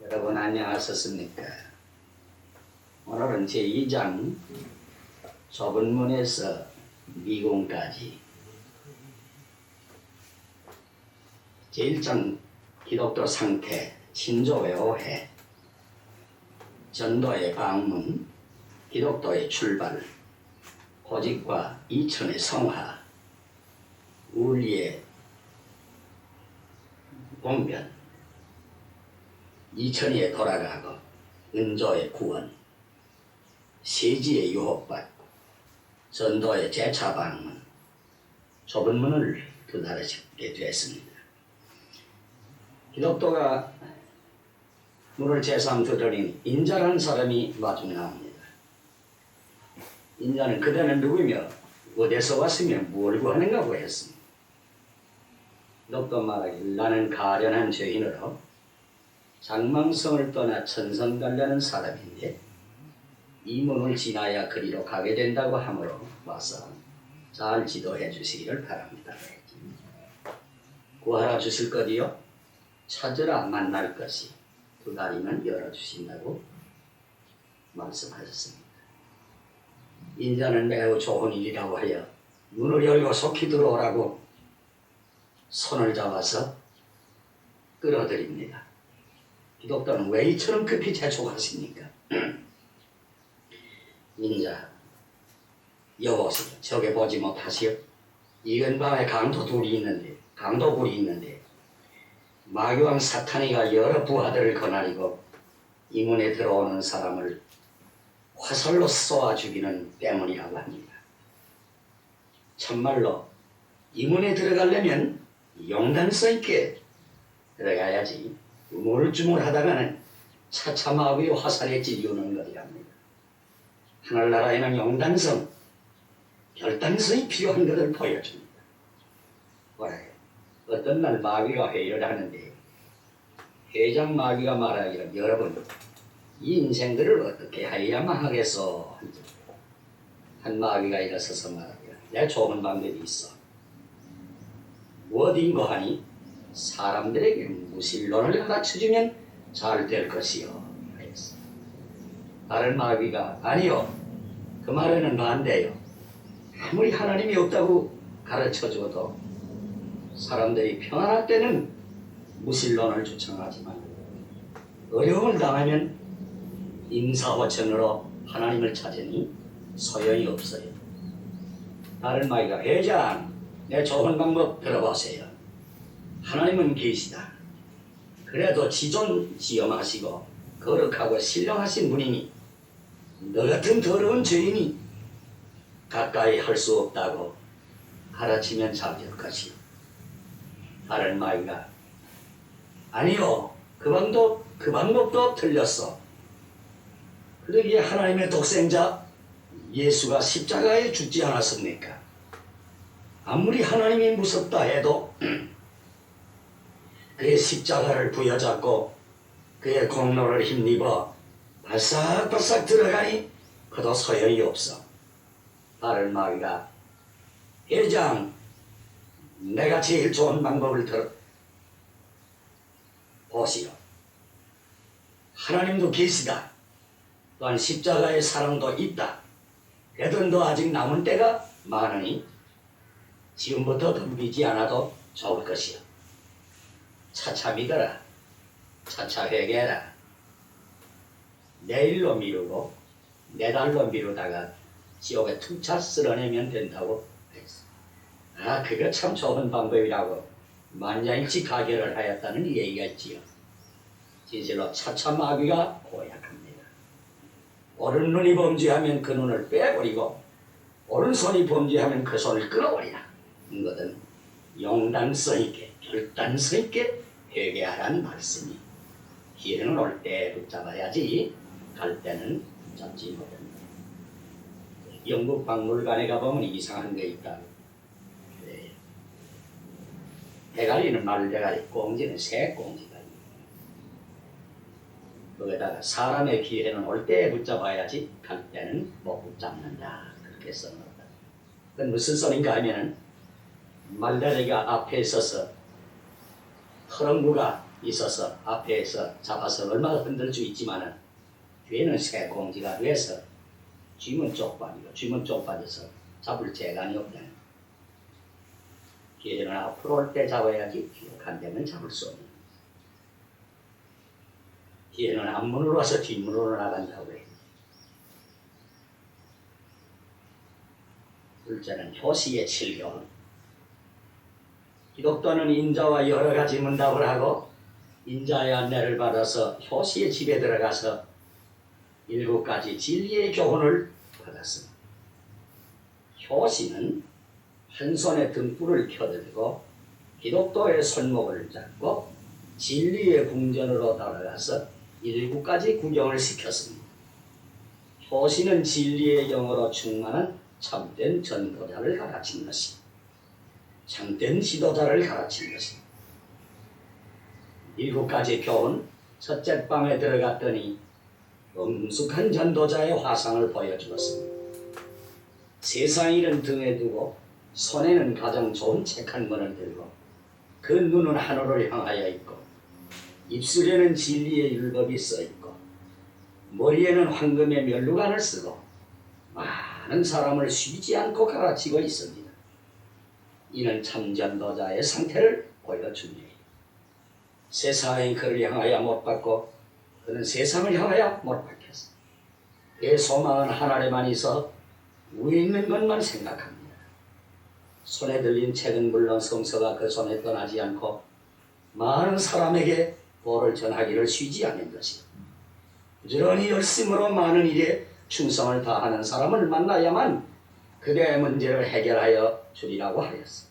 여러분 안녕하셨습니까? 오늘은 제2장 좁은 문에서 미궁까지 제1장 기독교 상태, 신조의 오해, 전도의 방문, 기독교의 출발, 고집과 이천의 성화, 우리의 봉변, 이천이에 돌아가고 은조의 구원, 세지의 유혹받고 전도의 재차 방문, 좁은 문을 드나르게 됐습니다. 기독교가 문을 제삼 두드리니 인자라는 사람이 마중 나옵니다. 인자는 그대는 누구며 어디서 왔으며 뭘 구하는가고 했습니다. 기독교 말하길 나는 가련한 죄인으로 장망성을 떠나 천성 가려는 사람인데 이 문을 지나야 그리로 가게 된다고 하므로 와서 잘 지도해 주시기를 바랍니다. 구하라 주실 것이요 찾으라 만날 것이 두 다리면 열어주신다고 말씀하셨습니다. 인자는 매우 좋은 일이라고 하여 문을 열고 속히 들어오라고 손을 잡아서 끌어들입니다. 기독교는 왜 이처럼 급히 재촉하십니까? 인자 여보시오 저게 보지 못하시오? 이근 밤에 강도불이 있는데 마귀왕 사탄이가 여러 부하들을 거느리고 이 문에 들어오는 사람을 화살로 쏘아 죽이는 때문이라고 합니다. 참말로 이 문에 들어가려면 용단성 있게 들어가야지 우물쭈물하다가는 차차 마귀의 화살에 찔리는 것이랍니다. 하늘나라에는 용단성, 결단성이 필요한 것을 보여줍니다. 뭐라요? 어떤 날 마귀가 회의를 하는데 회장 마귀가 말하기를 여러분 이 인생들을 어떻게 해야만 하겠소? 한 마귀가 일어서서 말하기를 내 좋은 방법이 있어. 무엇인고 하니 사람들에게 무신론을 가르쳐주면 잘 될 것이요 하였어. 다른 마귀가 아니요 그 말에는 반대요. 아무리 하나님이 없다고 가르쳐줘도 사람들이 평안할 때는 무신론을 주창하지만 어려움을 당하면 임사호천으로 하나님을 찾으니 소용이 없어요. 다른 마귀가 회장 내 좋은 방법 들어보세요. 하나님은 계시다. 그래도 지존 시험하시고 거룩하고 신령하신 분이니 너 같은 더러운 죄인이 가까이 할 수 없다고 가르치면 잘 될 것이요. 다른 마귀가 아니요 그 방법도 틀렸어. 그러기에 하나님의 독생자 예수가 십자가에 죽지 않았습니까? 아무리 하나님이 무섭다 해도 그의 십자가를 부여잡고 그의 공로를 힘입어 바싹바싹 들어가니 그도 소용이 없어. 다른 마귀가 회장 내가 제일 좋은 방법을 보시오. 하나님도 계시다. 또한 십자가의 사랑도 있다. 그래도 너 아직 남은 때가 많으니 지금부터 덤비지 않아도 좋을 것이요. 차차 믿어라. 차차 회개해라. 내일로 미루고 내달로 미루다가 지옥에 툭차 쓸어내면 된다고 했어. 아 그거 참 좋은 방법이라고 만장일치 가결을 하였다는 얘기가 있지요. 진실로 차차 마귀가 고약합니다. 오른눈이 범죄하면 그 눈을 빼버리고 오른손이 범죄하면 그 손을 끊어버리라. 이것은 용단성 있게 결단성 있게 회개하라는 말씀이 기회는 올 때 붙잡아야지 갈 때는 붙잡지 못합니다. 영국 박물관에 가보면 이상한 게 있다. 네. 대가리는 말대가리, 꽁지는 새꽁지다. 거기다가 사람의 기회는 올 때 붙잡아야지 갈 때는 못 붙잡는다. 그렇게 써놓았다. 그건 무슨 소린가 하면은 말다리가 앞에 있어서 트렁크가 있어서 앞에서 잡아서 얼마나 흔들 수 있지만은 뒤에는 새 공지가 돼서 쥐문 쪽팔이고 쥐문 쪽팔려서 잡을 재간이 없다. 뒤에는 앞으로 올 때 잡아야지 뒤에 간 데는 잡을 수 없는. 뒤에는 앞문으로 와서 뒷문으로 나간다고 해. 둘째는 효시의 칠교. 기독교는 인자와 여러 가지 문답을 하고 인자의 안내를 받아서 효시의 집에 들어가서 7가지 진리의 교훈을 받았습니다. 효시는 한 손에 등불을 켜들고 기독교의 손목을 잡고 진리의 궁전으로 따라가서 7가지 구경을 시켰습니다. 효시는 진리의 영으로 충만한 참된 전도자를 가르친 것이, 참된 지도자를 가르친 것이. 7가지 교훈. 첫째 방에 들어갔더니 엄숙한 전도자의 화상을 보여주었습니다. 세상 일은 등에 두고 손에는 가장 좋은 책 한 권을 들고 그 눈은 하늘을 향하여 있고 입술에는 진리의 율법이 써 있고 머리에는 황금의 면류관을 쓰고 많은 사람을 쉬지 않고 가르치고 있습니다. 이는 참전도자의 상태를 보여줍니다. 세상이 그를 향하여 못 받고 그는 세상을 향하여 못 받겠어. 그의 소망은 하나님만 있어 위에 있는 것만 생각합니다. 손에 들린 책은 물론 성서가 그 손에 떠나지 않고 많은 사람에게 복을 전하기를 쉬지 않는 것이, 부지런히 열심으로 많은 일에 충성을 다하는 사람을 만나야만 그대의 문제를 해결하여 주리라고 하였어.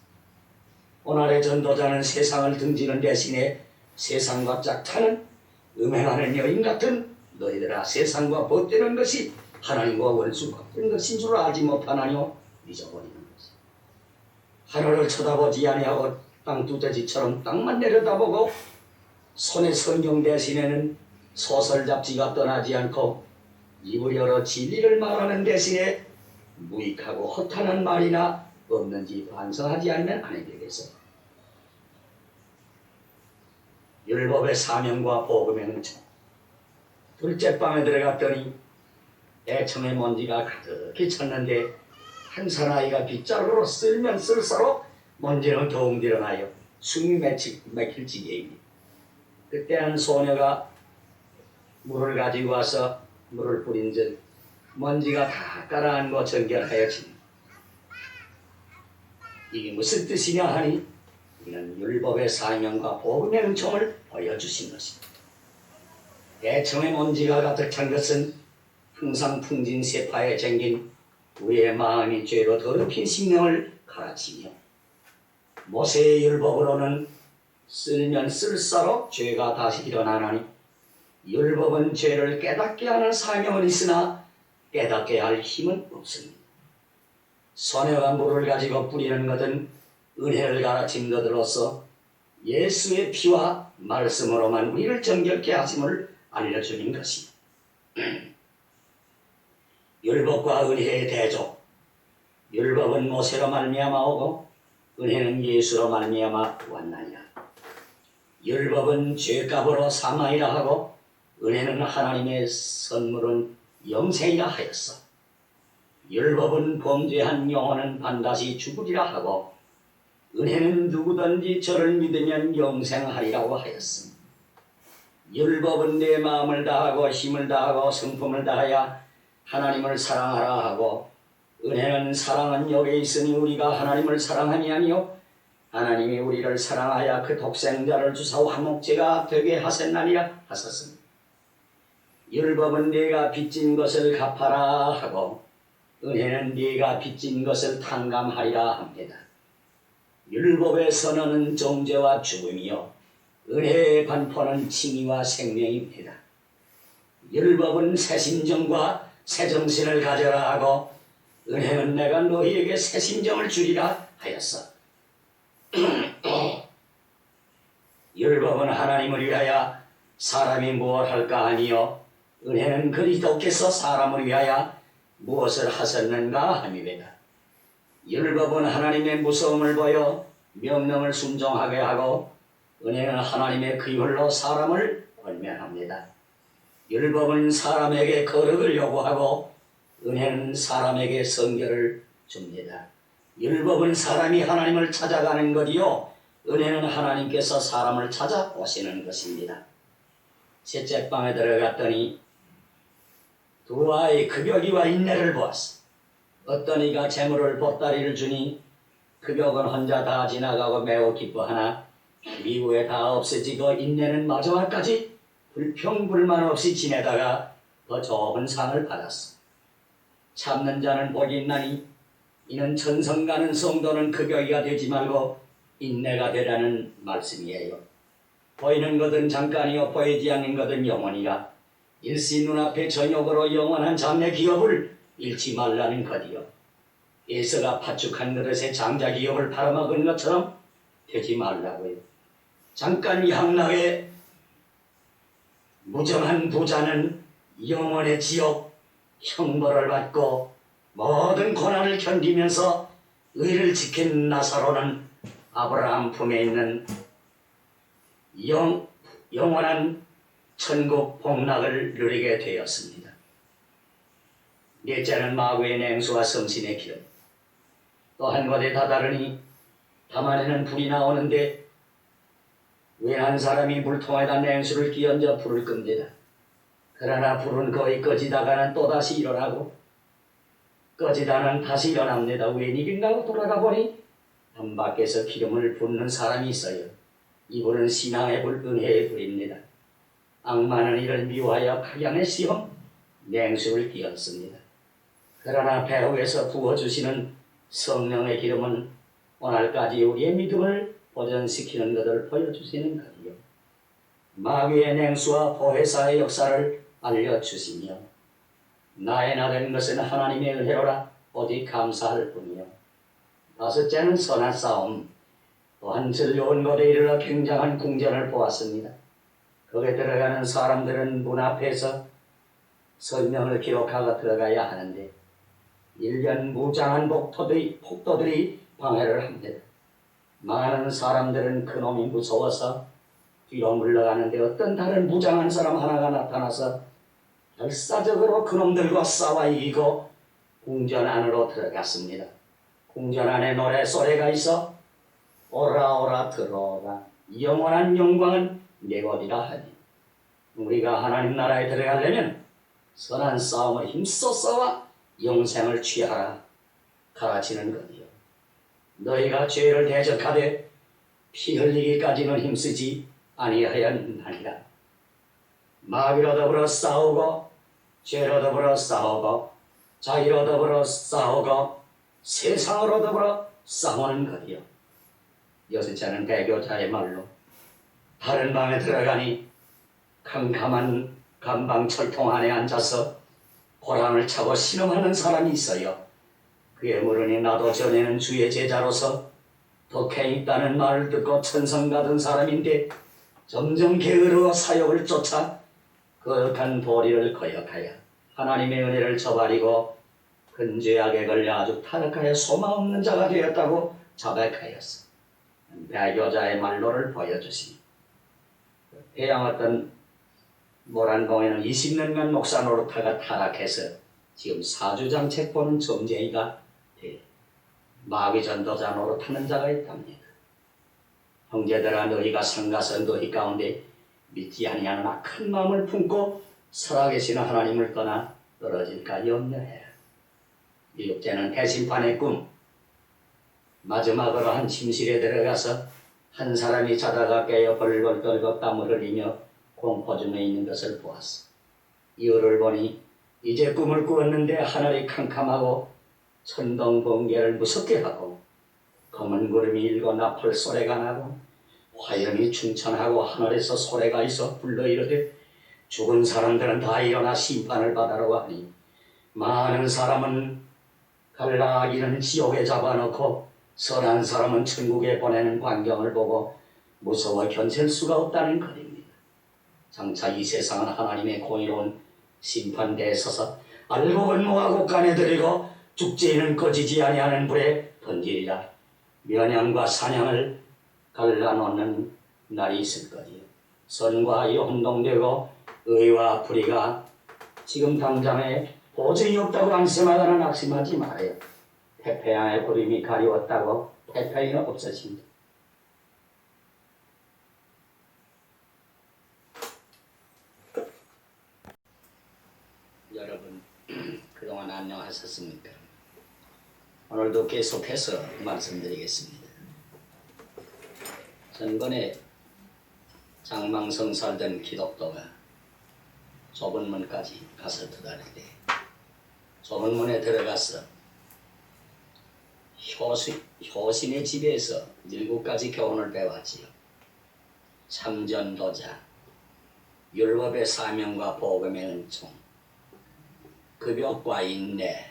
오늘의 전도자는 세상을 등지는 대신에 세상과 짝타는 음행하는 여인 같은 너희들아, 세상과 벗되는 것이 하나님과 원수 같은 것인 줄 알지 못하나뇨? 잊어버리는 것이. 하늘을 쳐다보지 아니하고 땅두더지처럼 땅만 내려다보고 손에 성경 대신에는 소설 잡지가 떠나지 않고 입을 열어 진리를 말하는 대신에 무익하고 허탄한 말이나 없는지 반성하지 않으면 안 되겠어. 율법의 사명과 복음의 은총. 둘째 방에 들어갔더니 애청의 먼지가 가득히 찼는데 한 사나이가 빗자루로 쓸면 쓸수록 먼지는 더욱 늘어나요. 숨이 막힐 지경입니다. 그때 한 소녀가 물을 가지고 와서 물을 뿌린 즉 먼지가 다 가라앉고 정결하여집니다. 이게 무슨 뜻이냐 하니 이는 율법의 사명과 복음의 은총을 보여주신 것입니다. 애청의 먼지가 가득 찬 것은 항상 풍진 세파에 쟁긴 우리의 마음이 죄로 더럽힌 심령을 가르치며, 모세의 율법으로는 쓸면 쓸수록 죄가 다시 일어나나니 율법은 죄를 깨닫게 하는 사명은 있으나 깨닫게 할 힘은 없습니다. 소녀가 물을 가지고 뿌리는 것은 은혜를 가르친 것으로서 예수의 피와 말씀으로만 우리를 정결케 하심을 알려주는 것입니다. 율법과 은혜의 대조. 율법은 모세로 말미암아 오고 은혜는 예수로 말미암아 왔나니라. 율법은 죄값으로 사망이라 하고 은혜는 하나님의 선물은 영생이라 하였어. 율법은 범죄한 영혼은 반드시 죽으리라 하고 은혜는 누구든지 저를 믿으면 영생하리라고 하였음. 율법은 내 마음을 다하고 힘을 다하고 성품을 다하여 하나님을 사랑하라 하고, 은혜는 사랑은 여기 있으니 우리가 하나님을 사랑함이 아니요 하나님이 우리를 사랑하여 그 독생자를 주사 화목제가 되게 하셨나니라 하셨습니다. 율법은 네가 빚진 것을 갚아라 하고 은혜는 네가 빚진 것을 탕감하리라 합니다. 율법의 선언은 정죄와 죽음이요 은혜의 반포는 칭의와 생명입니다. 율법은 새 심정과 새 정신을 가져라 하고 은혜는 내가 너희에게 새 심정을 주리라 하였어. 율법은 하나님을 위하여 사람이 무엇 할까 하니요 은혜는 그리스도께서 사람을 위하여 무엇을 하셨는가 함이니라. 율법은 하나님의 무서움을 보여 명령을 순종하게 하고 은혜는 하나님의 그휼로 사람을 권면합니다. 율법은 사람에게 거룩을 요구하고 은혜는 사람에게 성결을 줍니다. 율법은 사람이 하나님을 찾아가는 것이요 은혜는 하나님께서 사람을 찾아오시는 것입니다. 셋째 방에 들어갔더니 두 아이 급여기와 인내를 보았어. 어떤 이가 재물을 보따리를 주니 급여는 혼자 다 지나가고 매우 기뻐하나 미국에 다 없어지고 인내는 마지막까지 불평불만 없이 지내다가 더 좋은 상을 받았어. 참는 자는 복이 있나니 이는 천성 가는 성도는 급여기가 되지 말고 인내가 되라는 말씀이에요. 보이는 것은 잠깐이요 보이지 않는 것은 영원이라. 일시 눈앞에 저녁으로 영원한 장래 기업을 잃지 말라는 것이요. 에서가 파축한 그릇에 장자 기업을 팔아먹은 것처럼 되지 말라고요. 잠깐 향락에 무정한 부자는 영원의 지옥 형벌을 받고 모든 고난을 견디면서 의를 지킨 나사로는 아브라함 품에 있는 영원한 천국 복락을 누리게 되었습니다. 넷째는 마구의 냉수와 성신의 기름. 또 한 곳에 다다르니 담 안에는 불이 나오는데 왜 한 사람이 물통에다 냉수를 끼얹어 불을 끕니다. 그러나 불은 거의 꺼지다가는 또다시 일어나고 꺼지다는 다시 일어납니다. 웬일인가 하고 돌아가 보니 담 밖에서 기름을 붓는 사람이 있어요. 이분은 신앙의 불, 은혜의 불입니다. 악마는 이를 미워하여 각양의 시험, 냉수를 끼얹습니다. 그러나 배후에서 부어주시는 성령의 기름은 오늘까지 우리의 믿음을 보존시키는 것을 보여주시는 것이요. 마귀의 냉수와 보혜사의 역사를 알려주시며 나의 나된 것은 하나님의 은혜로라 오직 감사할 뿐이요. 다섯째는 선한 싸움. 또한 즐거운 곳에 이르러 굉장한 궁전을 보았습니다. 거기에 들어가는 사람들은 문 앞에서 성명을 기록하고 들어가야 하는데 일련 무장한 폭도들이 방해를 합니다. 많은 사람들은 그놈이 무서워서 뒤로 물러가는데 어떤 다른 무장한 사람 하나가 나타나서 결사적으로 그놈들과 싸워 이기고 궁전 안으로 들어갔습니다. 궁전 안에 노래소리가 있어 오라 오라 들어오라 영원한 영광은 내 것이라 하니 우리가 하나님 나라에 들어가려면 선한 싸움을 힘써 싸워 영생을 취하라 가르치는 것이요. 너희가 죄를 대적하되 피 흘리기까지는 힘쓰지 아니하였나니라. 마귀로 더불어 싸우고 죄로 더불어 싸우고 자기로 더불어 싸우고 세상으로 더불어 싸우는 것이요. 여섯째는 배교자의 말로 다른 방에 들어가니 캄캄한 감방 철통 안에 앉아서 고랑을 차고 신음하는 사람이 있어요. 그의 물으니 나도 전에는 주의 제자로서 독해 있다는 말을 듣고 천성 받은 사람인데 점점 게으르어 사욕을 쫓아 거룩한 도리를 거역하여 하나님의 은혜를 저버리고 큰 죄악에 걸려 아주 타락하여 소망 없는 자가 되었다고 자백하였어. 배교자의 말로를 보여주시니 해양 어떤 모란봉에는 20년간 목사 노릇하가 타락해서 지금 사주장책 보는 점쟁이가 돼 마귀 전도자 노릇하는 자가 있답니다. 형제들아 너희가 상가서 너희 가운데 믿지 아니하는 악한 마음을 품고 살아계시는 하나님을 떠나 떨어질까 염려해라. 일곱째는 대심판의 꿈. 마지막으로 한 침실에 들어가서 한 사람이 자다가 깨어 벌벌 떨고 땀을 흘리며 공포 중에 있는 것을 보았어. 이유를 보니 이제 꿈을 꾸었는데 하늘이 캄캄하고 천둥 번개를 무섭게 하고 검은 구름이 일고 나팔 소리가 나고 화염이 충천하고 하늘에서 소리가 있어 불러 이르되 죽은 사람들은 다 일어나 심판을 받으라고 하니 많은 사람은 갈라기는 지옥에 잡아놓고 선한 사람은 천국에 보내는 광경을 보고 무서워 견딜 수가 없다는 것입니다. 장차 이 세상은 하나님의 공의로운 심판대에 서서 알고 근무하고 까내드리고 죽지는 꺼지지 아니하는 불에 던지리라. 면양과 사냥을 갈라놓는 날이 있을 거지요. 선과 이 혼동되고 의와 불의가 지금 당장에 보증이 없다고 안심하거나 낙심하지 말아요. 태평양의 구름이 가리웠다고 태평이 없어진다. 여러분 그동안 안녕하셨습니까? 오늘도 계속해서 말씀드리겠습니다. 전번에 장망성 살던 기독도가 좁은 문까지 가서 들어갈 때 좁은 문에 들어가서 효신의 집에서 7가지 교훈을 배웠지요. 참전도자, 율법의 사명과 복음의 은총, 급욕과 인내,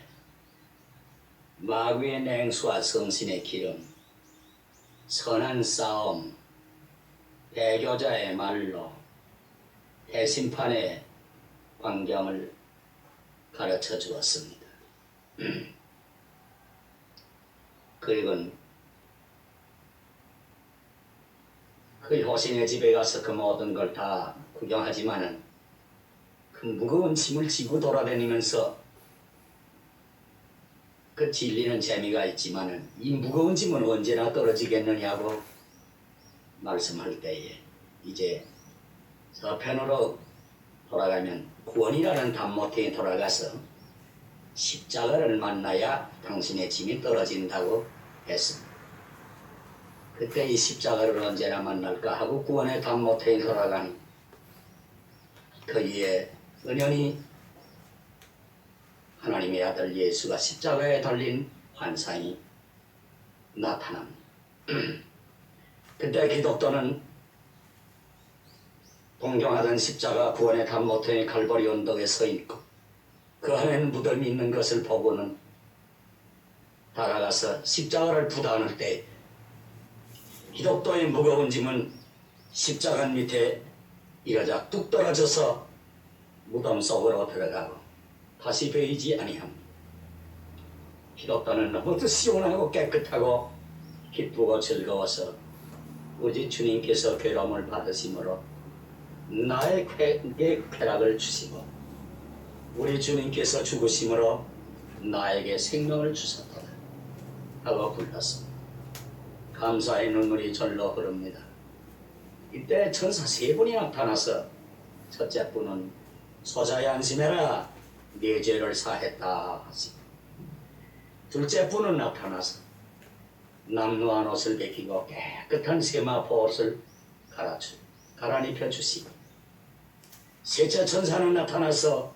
마귀의 냉수와 성신의 기름, 선한 싸움, 배교자의 말로, 대심판의 광경을 가르쳐 주었습니다. 그리고 그 효신의 집에 가서 그 모든 걸 다 구경하지만은 그 무거운 짐을 지고 돌아다니면서 그 질리는 재미가 있지만은 이 무거운 짐은 언제나 떨어지겠느냐고 말씀할 때에 이제 저편으로 돌아가면 구원이라는 단모퉁이에 돌아가서 십자가를 만나야 당신의 짐이 떨어진다고 했습니다. 그때 이 십자가를 언제나 만날까 하고 구원의 단모퉁이에 돌아가니 그 위에 은연히 하나님의 아들 예수가 십자가에 달린 환상이 나타납니다. 그때 기독교는 동경하던 십자가 구원의 단모퉁이 갈보리 언덕에 서 있고 그 안에는 무덤이 있는 것을 보고는 다가가서 십자가를 부담할 때 기독교의 무거운 짐은 십자가 밑에 이러자 뚝 떨어져서 무덤 속으로 들어가고 다시 베이지 아니합니다. 기독교는 너무도 시원하고 깨끗하고 기쁘고 즐거워서 오직 주님께서 괴로움을 받으심으로 나에게 쾌락을 주시고 우리 주님께서 죽으심으로 나에게 생명을 주셨다 하고 불렀습니다. 감사의 눈물이 절로 흐릅니다. 이때 천사 3분이 나타나서 첫째 분은 소자야 안심해라 네 죄를 사했다 하시고 둘째 분은 나타나서 남루한 옷을 벗기고 깨끗한 세마포 옷을 갈아입혀 주시고 셋째 천사는 나타나서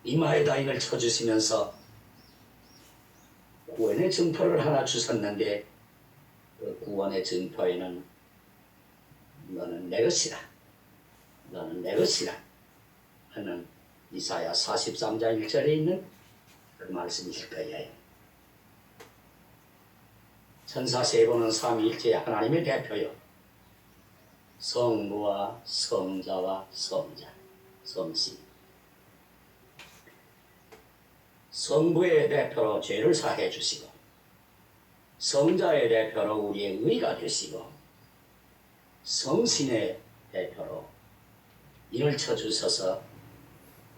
이마에 다인을 쳐주시면서 구원의 증표를 하나 주셨는데 그 구원의 증표에는 너는 내 것이라 너는 내 것이라 하는 이사야 43장 1절에 있는 그 말씀이실 거예요. 천사 3분은 삼위일체 하나님의 대표요 성부와 성자와 성자 성신 성부의 대표로 죄를 사해 주시고 성자의 대표로 우리의 의가 되시고 성신의 대표로 인을 쳐주셔서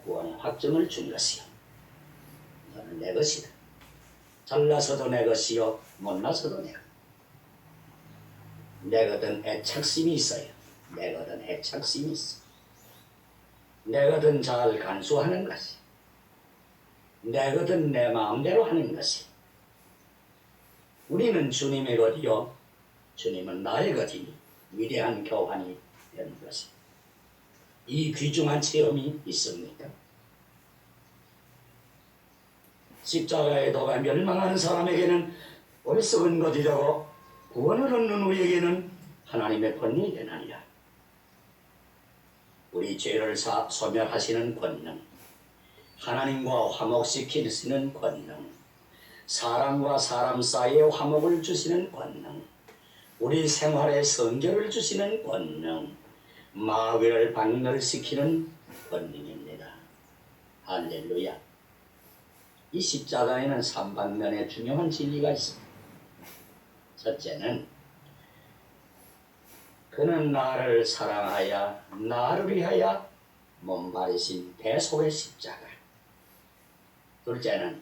구원의 확증을 준 것이요 너는 내 것이다. 잘나서도 내 것이요 못나서도 내 것. 내거든 애착심이 있어요. 내거든 애착심이 있어. 내거든 잘 간수하는 것이. 내거든 내 마음대로 하는 것이. 우리는 주님의 것이요 주님은 나의 것이니 위대한 교환이 되는 것이. 이 귀중한 체험이 있습니까? 십자가의 도가 멸망하는 사람에게는 어리석은 것이 되고 구원을 얻는 우리에게는 하나님의 권능이 되나니라. 우리 죄를 소멸하시는 권능, 하나님과 화목시키시는 권능, 사람과 사람 사이에 화목을 주시는 권능, 우리 생활에 성결을 주시는 권능, 마귀를 박멸시키는 권능입니다. 할렐루야. 이 십자가에는 3방면의 중요한 진리가 있습니다. 첫째는 그는 나를 사랑하여 나를 위하여 몸바리신 대속의 십자가. 둘째는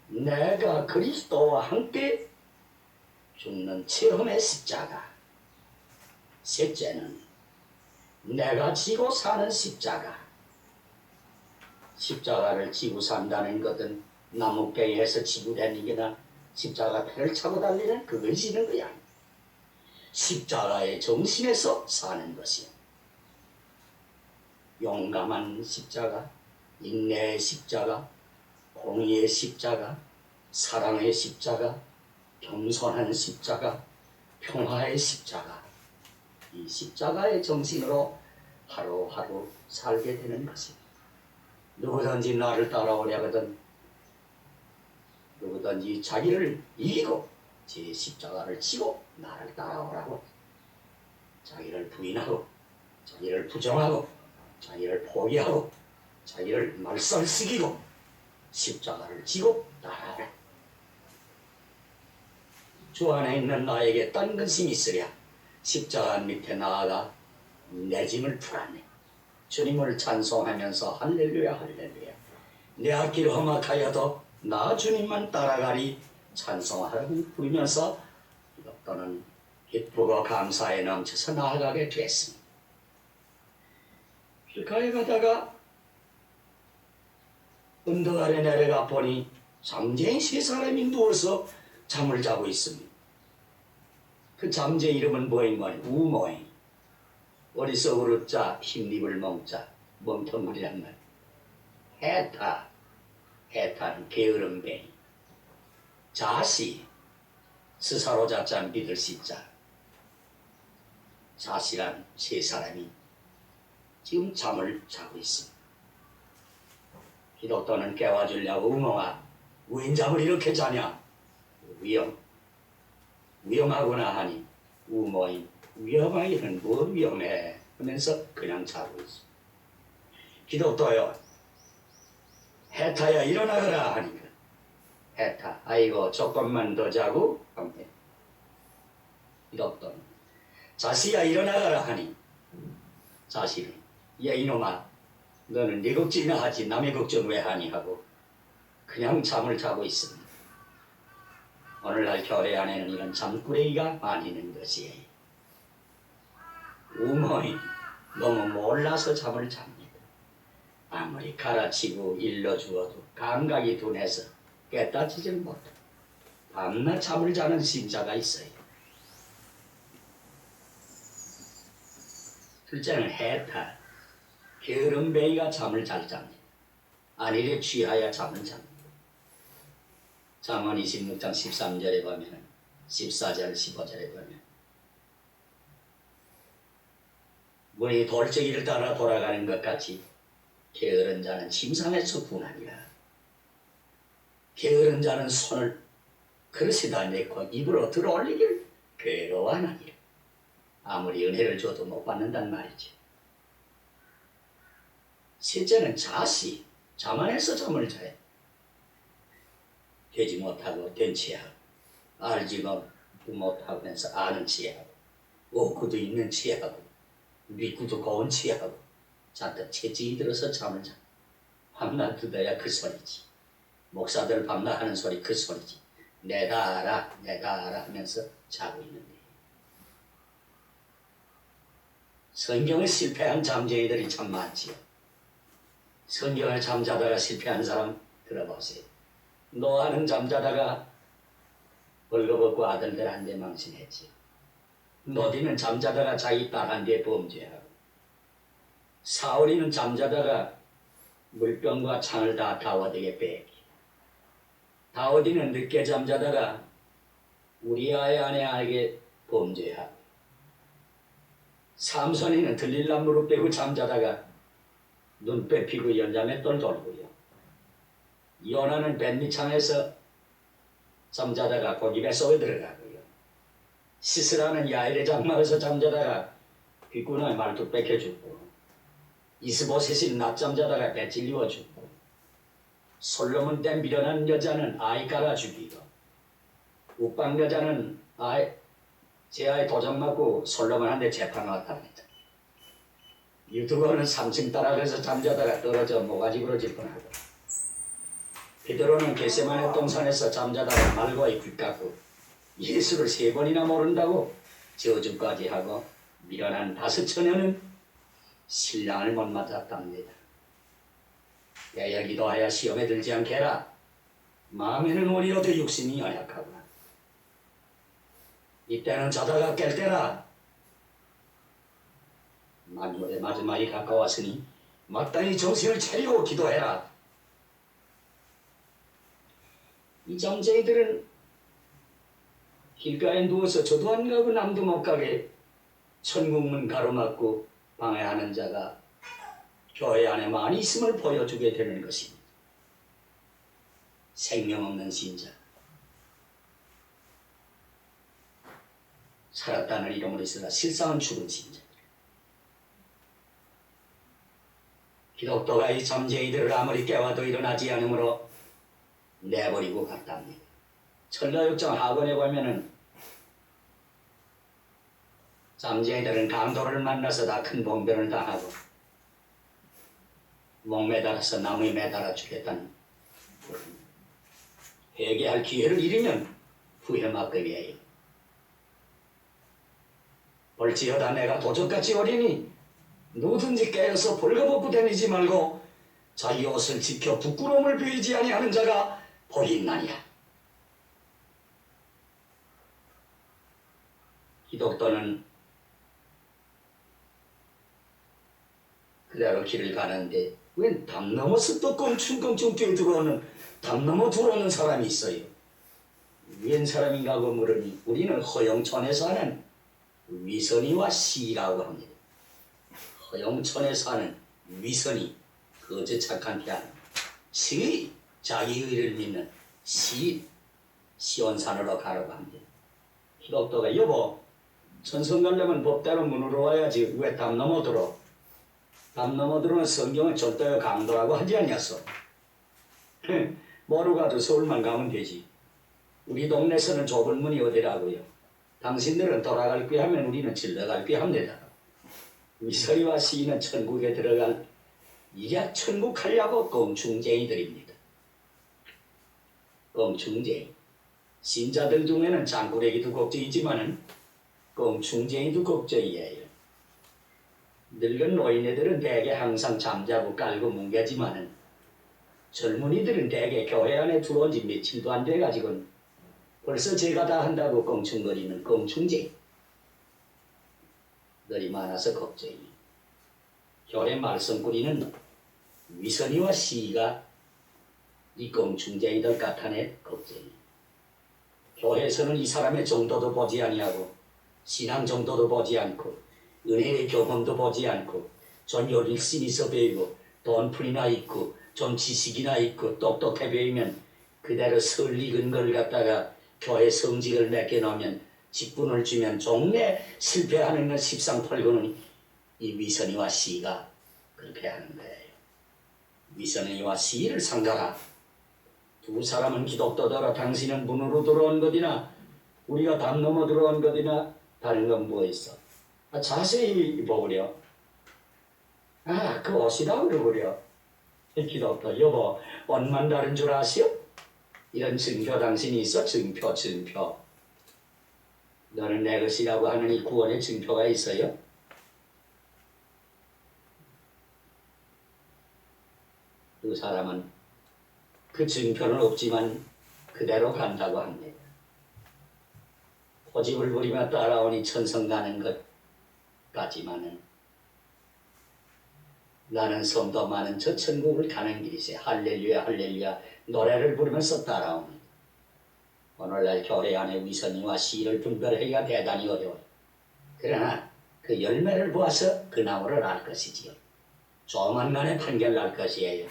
내가 그리스도와 함께 죽는 체험의 십자가. 셋째는 내가 지고 사는 십자가. 십자가를 지고 산다는 것은 나뭇가지에서 지고 다니거나 십자가 배를 차고 달리는 그걸 지는 거야. 십자가의 정신에서 사는 것이야. 용감한 십자가, 인내의 십자가, 공의의 십자가, 사랑의 십자가, 겸손한 십자가, 평화의 십자가. 이 십자가의 정신으로 하루하루 살게 되는 것입니다. 누구든지 나를 따라오려거든 누구든지 자기를 이기고 제 십자가를 지고 나를 따라오라고. 자기를 부인하고 자기를 부정하고 자기를 포기하고 자기를 말살시키고 십자가를 지고 따라오라. 주 안에 있는 나에게 딴 근심이 있으랴 십자가 밑에 나아가 내 짐을 풀었네. 주님을 찬송하면서 할렐루야 할렐루야. 내 앞길 험악하여도 나 주님만 따라가리 찬송하라고 부르면서 또는 기쁘고 감사에 넘쳐서 나아가게 됐습니다. 길가에 가다가 언덕 아래 내려가 보니 잠재인 세 사람이 누워서 잠을 자고 있습니다. 그 잠재 이름은 뭐인가요? 우모인. 어리석을 자 흰입을 멍자 멍텅구리란 말. 해타는 게으름뱅이. 자시 스사로 자자 믿을 시자. 자시란 세 사람이 지금 잠을 자고 있습니다. 기독도는 깨워주려고 우몽아 웬 잠을 이렇게 자냐. 위험하구나 하니 우모인 위험하기는 뭐 위험해 하면서 그냥 자고 있어. 기독도요 해타야 일어나거라 하니까 해타 아이고 조금만 더 자고 하면 기독도는 자시야 일어나거라 하니 자시는 야 이놈아 너는 네 걱정이나 하지 남의 걱정 왜 하니 하고 그냥 잠을 자고 있습니다. 오늘날 교회 안에는 이런 잠꾸러기가 많이 있는 것이에요. 우모인 너무 몰라서 잠을 잡니다. 아무리 가르치고 일러주어도 감각이 둔해서 깨닫지질 못해 밤낮 잠을 자는 신자가 있어요. 둘째는 해탈 게으름뱅이가 잠을 잘 잡니다. 안일에 취하여 잠을 잡니다. 잠언 26장 13절에 보면 14절 15절에 보면 문이 돌적이를 따라 돌아가는 것 같이 게으른 자는 침상에서 분하니라. 게으른 자는 손을 그릇에다 내고 입으로 들어올리길 괴로워하느니라. 아무리 은혜를 줘도 못 받는단 말이지. 셋째는 자시 자만해서 잠을 자요. 되지 못하고 된 체하고 알지 못하면서 아는 체하고 오구도 있는 체하고 믿고도 고운 체하고 잔뜩 채찍이 들어서 잠을 자. 밤낮 듣어야 그 소리지. 목사들 밤낮 하는 소리 그 소리지. 내가 알아 하면서 자고 있는데 성경을 실패한 잠재이들이 참 많지요. 성경을 잠자다가 실패한 사람 들어보세요. 노아는 잠자다가 벌거벗고 아들들한테 망신했지. 노디는 잠자다가 자기 딸한테 범죄하고 사울이는 잠자다가 물병과 창을 다 다윗에게 빼기. 다윗이는 늦게 잠자다가 우리아의 아내에게 범죄하고 삼손이는 들릴라 무릎 빼고 잠자다가 눈 빼피고 연잠에 떨돌고요. 요나는 뱃밑창에서 잠자다가 고기배 속에 들어가고요. 시스라는 야일의 장막에서 잠자다가 귓구녕에 말뚝 뺏겨 죽고 이스보셋이 낮잠 자다가 배 찔리워 죽고 솔로몬 때 밀어난 여자는 아이 깔아 죽이고 욱방 여자는 제 아이 도장 맞고 솔로몬 한 대 재판 왔답니다. 유튜버는 3층 따라가서 잠자다가 떨어져 모가지 부러질 뻔하고, 베드로는 겟세마네 동산에서 잠자다가 말과의 귓 깎고, 예수를 3번이나 모른다고 저주까지 하고 밀어난 5처녀는 신랑을 못 맞았답니다. 야야 기도하여 시험에 들지 않게 해라. 마음에는 오리어도 육신이 연약하구나. 이때는 자다가 깰 때라. 만물의 마지막이 가까웠으니 마땅히 정신을 차리고 기도해라. 이 잠재이들은 길가에 누워서 저도 안 가고 남도 못 가게 천국문 가로막고 방해하는 자가 교회 안에 많이 있음을 보여주게 되는 것입니다. 생명 없는 신자, 살았다는 이름으로 있으나 실상은 죽은 신자. 기독교가 이 잠재이들을 아무리 깨워도 일어나지 않으므로 내버리고 갔답니다. 천가육정 학원에 보면은 잠재이들은 강도를 만나서 다 큰 봉변을 당하고 목 매달아서 나무에 매달아 주겠다는, 회개할 기회를 잃으면 후회막급이에요. 볼지어다 내가 도적같이 어리니 누구든지 깨어서 벌거벗고 다니지 말고 자기 옷을 지켜 부끄러움을 보이지 아니하는 자가 복이 있나니라. 기독교는 그대로 길을 가는데 웬 담 넘어서 또 껑충껑충 뛰어들어오는, 담 넘어 들어오는 사람이 있어요. 웬 사람인가 하고 물으니 우리는 허영천에 사는 위선이와 시라고 합니다. 허영천에 사는 위선이, 거저 착한 피아노. 시, 자기 의를 믿는 시, 시온산으로 가라고 합니다. 기독교가 여보, 천성 가려면 법대로 문으로 와야지 왜 담 넘어 들어? 담 넘어 들어는 성경은 절대의 강도라고 하지 않냐소. 뭐로 가도 서울만 가면 되지. 우리 동네에서는 좁은 문이 어디라고요? 당신들은 돌아갈 게 하면 우리는 질러갈 게 합니다. 위서리와 시인은 천국에 들어갈, 이랴 천국 하려고 껑충쟁이들입니다. 껑충쟁이. 신자들 중에는 장구레기도 걱정이지만은 껑충쟁이도 걱정이에요. 늙은 노인네들은 대개 항상 잠자고 깔고 뭉개지만은 젊은이들은 대개 교회 안에 들어온 지 며칠도 안 돼가지고 벌써 제가 다 한다고 껑충거리는 껑충쟁이 들이 많아서 걱정이. 교회 말썽꾸리는 위선이와 시가 이 껑충쟁이들 같아내 걱정이. 교회에서는 이 사람의 정도도 보지 아니하고 신앙 정도도 보지 않고 은혜의 경험도 보지 않고 좀 열심히 있어 보이고 돈풀이나 있고 좀 지식이나 있고 똑똑해 보이면 그대로 설익은 걸 갖다가 교회 성직을 맡겨 놓으면 직분을 주면 종래 실패하는 건 십상팔구는 이 위선이와 시가 그렇게 하는 거예요. 위선이와 시를 상가라. 두 사람은 기독교더러 당신은 문으로 들어온 것이나 우리가 담 넘어 들어온 것이나 다른 건 뭐 있어? 자세히 보구려. 그 옷이다 그러구려. 기독교 여보, 옷만 다른 줄 아시오? 이런 증표 당신이 있어? 증표. 너는 내 것이라고 하는 이 구원의 증표가 있어요? 두 사람은 그 증표는 없지만 그대로 간다고 합니다. 고집을 부리며 따라오니 천성 가는 것까지만은 나는 성도 많은 저 천국을 가는 길이세. 할렐루야 할렐루야 노래를 부르면서 따라옵니다. 오늘날 교회 안에 위선이와 시를 분별하기가 대단히 어려워요. 그러나 그 열매를 보아서 그 나무를 알 것이지요. 조만간에 판결 날 것이에요.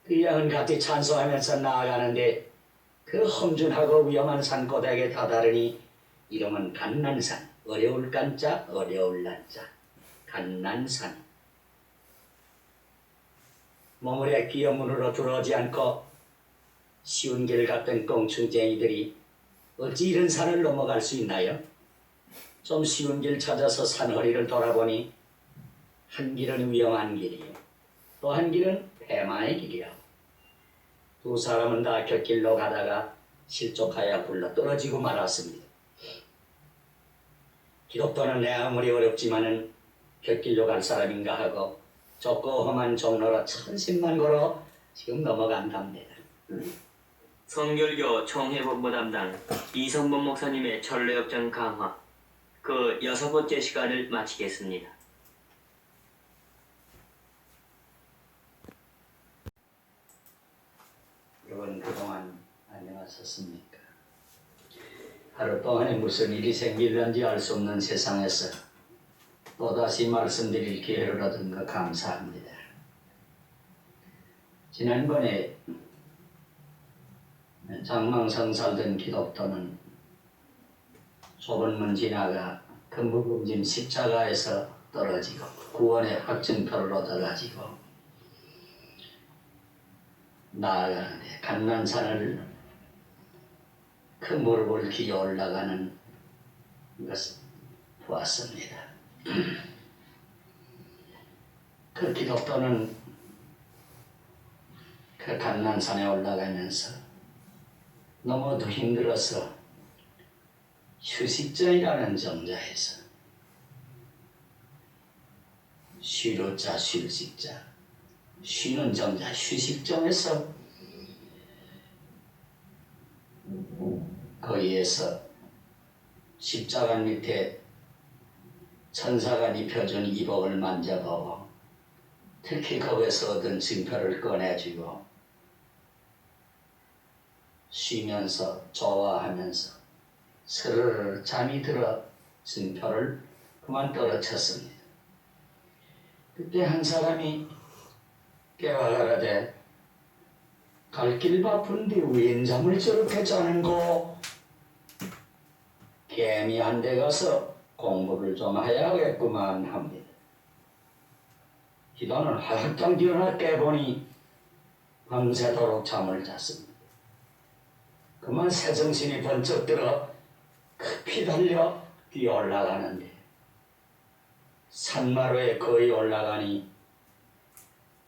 그 양은 같이 찬송하면서 나아가는데 그 험준하고 위험한 산고닥에 다다르니 이름은 간난산. 어려울 간자 어려울 난자 간난산. 몸물에 끼어 문으로 들어오지 않고 쉬운 길 갔던 꽁충쟁이들이 어찌 이런 산을 넘어갈 수 있나요? 좀 쉬운 길 찾아서 산허리를 돌아보니 한 길은 위험한 길이요, 또 한 길은 패마의 길이요. 두 사람은 다 곁길로 가다가 실족하여 굴러 떨어지고 말았습니다. 기독도는 내 아무리 어렵지만은 곁길로 갈 사람인가 하고 좁고 험한 종로로 천신만 걸어 지금 넘어간답니다. 성결교 총회본부 담당 이성범 목사님의 전례역정 강화 그 6번째 시간을 마치겠습니다. 여러분 그동안 안녕하셨습니까? 하루 동안에 무슨 일이 생길는지 알 수 없는 세상에서 또다시 말씀드릴 기회를 얻은 것 감사합니다. 지난번에 장망성 살던 기독도는 좁은 문 지나가 금부금진 십자가에서 떨어지고 구원의 확증표를 얻어가지고 나아가는데 감난산을 그 무릎을 기어 올라가는 것을 보았습니다. 그 기독도는 그 감난산에 올라가면서 너무도 힘들어서 휴식장이라는 정자에서 쉬루자 휴식자, 쉬는 정자 휴식장에서 거기에서 십자가 밑에 천사가 입혀준 이복을 만져보고 특히 거기서 얻은 증표를 꺼내주고 쉬면서 좋아하면서 스르르 잠이 들어 증표를 그만 떨어쳤습니다. 그때 한 사람이 깨워가라되 갈 길 바쁜데 웬 잠을 저렇게 자는고? 개미한 데 가서 공부를 좀 해야겠구만 합니다. 기도는 활짝 일어나 깨보니 밤새도록 잠을 잤습니다. 그만 새정신이 번쩍 들어 급히 달려 뛰어 올라가는데 산마루에 거의 올라가니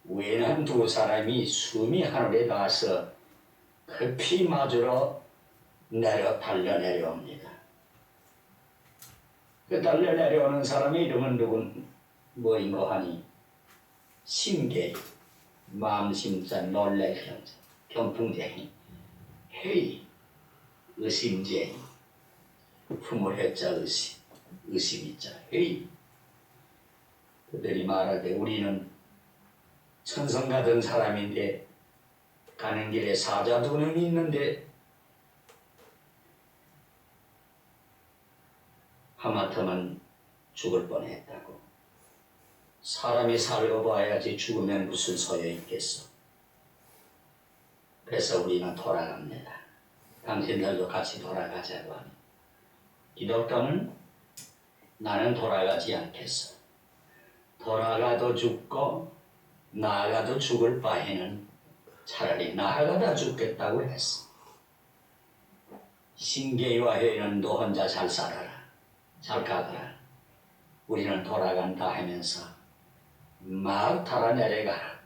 웬한 두 사람이 숨이 하늘에 닿아서 급히 마주러 달려 내려옵니다. 그 달려 내려오는 사람의 이름은 뭐인고 하니 심계이, 마음심자 놀랄 형제, 경풍쟁이, 회의, 의심쟁이, 품을 해자 의심, 의심이자 회의. 그들이 말하되 우리는 천성 같은 사람인데 가는 길에 사자 두 명이 있는데 하마터면 죽을 뻔했다고. 사람이 살고 봐야지 죽으면 무슨 소용있겠어. 그래서 우리는 돌아갑니다. 당신들도 같이 돌아가자고 하니 기독교는 나는 돌아가지 않겠어. 돌아가도 죽고 나아가도 죽을 바에는 차라리 나아가다 죽겠다고 했어. 신계와 회의는 너 혼자 잘 살아라. 잘 가거라. 우리는 돌아간다 하면서 막 달아내려가라.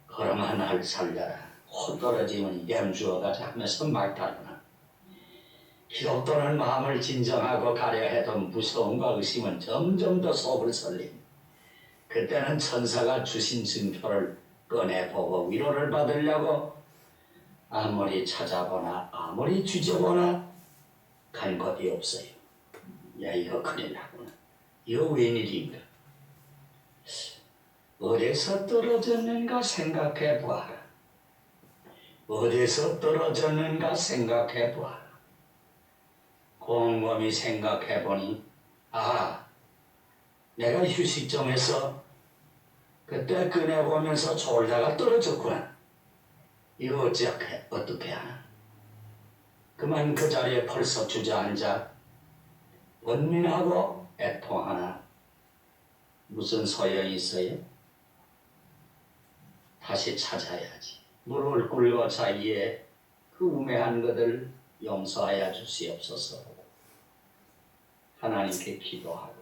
걸음아 날 살려라. 호 떨어지면 염주어가자 하면서 막 달아나. 기독도는 마음을 진정하고 가려 해도 무서움과 의심은 점점 더 속을 설립니다. 그때는 천사가 주신 증표를 꺼내보고 위로를 받으려고 아무리 찾아보나 아무리 뒤져보나 간 곳이 없어요. 야, 이거 큰일 나구나. 이거 웬일인가? 어디서 떨어졌는가 생각해 보아라. 어디서 떨어졌는가 생각해 보아라. 곰곰이 생각해 보니 내가 휴식점에서 그때 꺼내보면서 졸다가 떨어졌구나. 이거 어떻게 하나? 그만 그 자리에 벌써 주저앉아 원민하고 애통하나 무슨 소용이 있어요? 다시 찾아야지. 무릎을 꿇고 자기의 그 우매한 것을 용서하여 주시옵소서. 하나님께 기도하고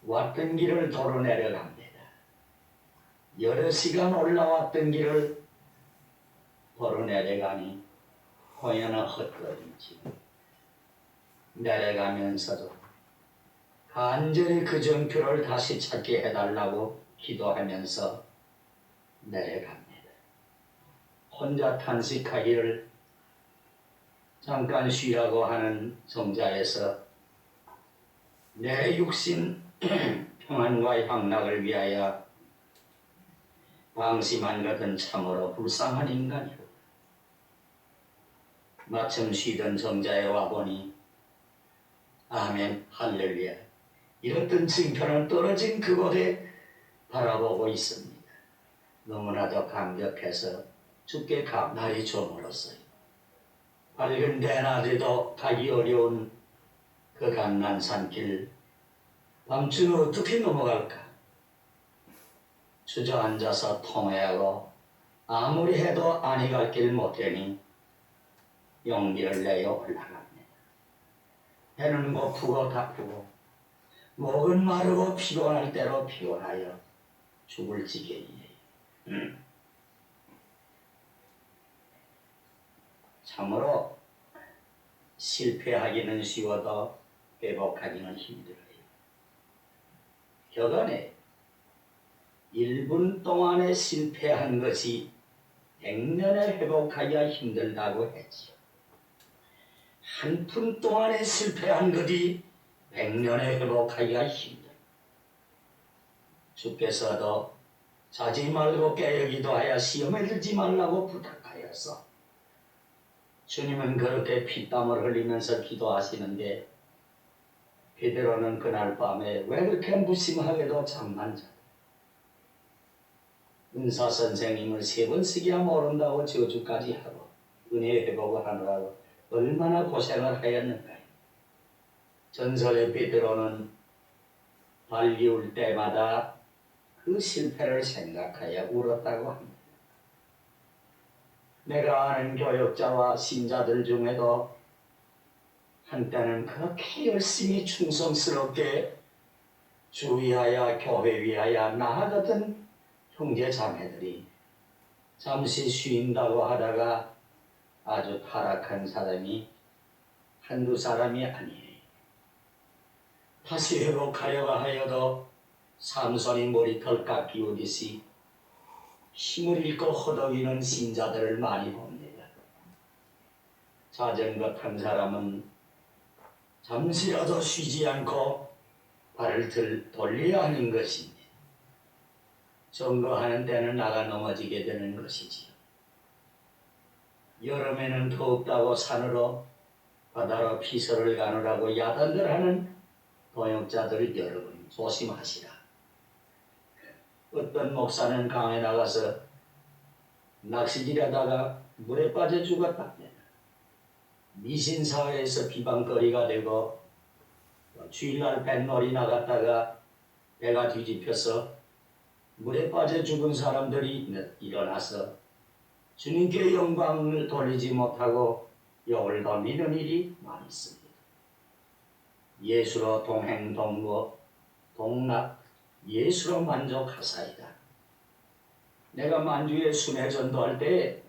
왔던 길을 도로 내려갑니다. 여러 시간 올라왔던 길을 도로 내려가니 호연은 헛걸음질. 내려가면서도 간절히 그 정표를 다시 찾게 해달라고 기도하면서 내려갑니다. 혼자 탄식하기를 잠깐 쉬라고 하는 정자에서 내 육신 평안과 향락을 위하여 방심한 것은 참으로 불쌍한 인간이고 마침 쉬던 정자에 와보니 아멘 할렐루야 이렇던 징표는 떨어진 그곳에 바라보고 있습니다. 너무나도 감격해서 주께 감사히 저물었어요. 밝은 대낮에도 가기 어려운 그 감난산길 밤중에 어떻게 넘어갈까? 주저앉아서 통회하고 아무리 해도 안이 갈 길 못하니 용기를 내어 올라갑니다. 배는 고프고 다프고 목은 마르고 피곤할 대로 피곤하여 죽을 지경이에요. 참으로 실패하기는 쉬워도 회복하기는 힘들어요. 격언에 1분 동안에 실패한 것이 100년에 회복하기가 힘들다고 했지요. 한 푼 동안에 실패한 것이 100년에 회복하기가 힘들어요. 주께서도 자지 말고 깨어 기도하여 시험에 들지 말라고 부탁하였어. 주님은 그렇게 피땀을 흘리면서 기도하시는데 베드로는 그날 밤에 왜 그렇게 무심하게도 잠만 자? 은사 선생님을 3번씩이나 모른다고 저주까지 하고 은혜 회복을 하느라고 얼마나 고생을 하였는가요? 전설의 베드로는 발기울 때마다 그 실패를 생각하여 울었다고 합니다. 내가 아는 교역자와 신자들 중에도 한때는 그렇게 열심히 충성스럽게 주 위하여 교회 위하여 나아가던 형제 자매들이 잠시 쉰다고 하다가 아주 타락한 사람이 한두 사람이 아니에요. 다시 회복하려고 하여도 삼손이 머리털 깎이우듯이 힘을 잃고 허덕이는 신자들을 많이 봅니다. 자전거 탄 사람은 잠시라도 쉬지 않고 발을 돌려야 하는 것입니다. 점거하는 데는 나가 넘어지게 되는 것이지요. 여름에는 더웁다고 산으로 바다로 피서를 가느라고 야단들 하는 동역자들을 여러분 조심하시라. 어떤 목사는 강에 나가서 낚시질하다가 물에 빠져 죽었답니다. 미신사회에서 비방거리가 되고 주일날 뱃놀이 나갔다가 배가 뒤집혀서 물에 빠져 죽은 사람들이 일어나서 주님께 영광을 돌리지 못하고 욕을 돌리는 일이 많이 있습니다. 예수로 동행동무 동락 예수로 만족하사이다. 내가 만주에 순회 전도할 때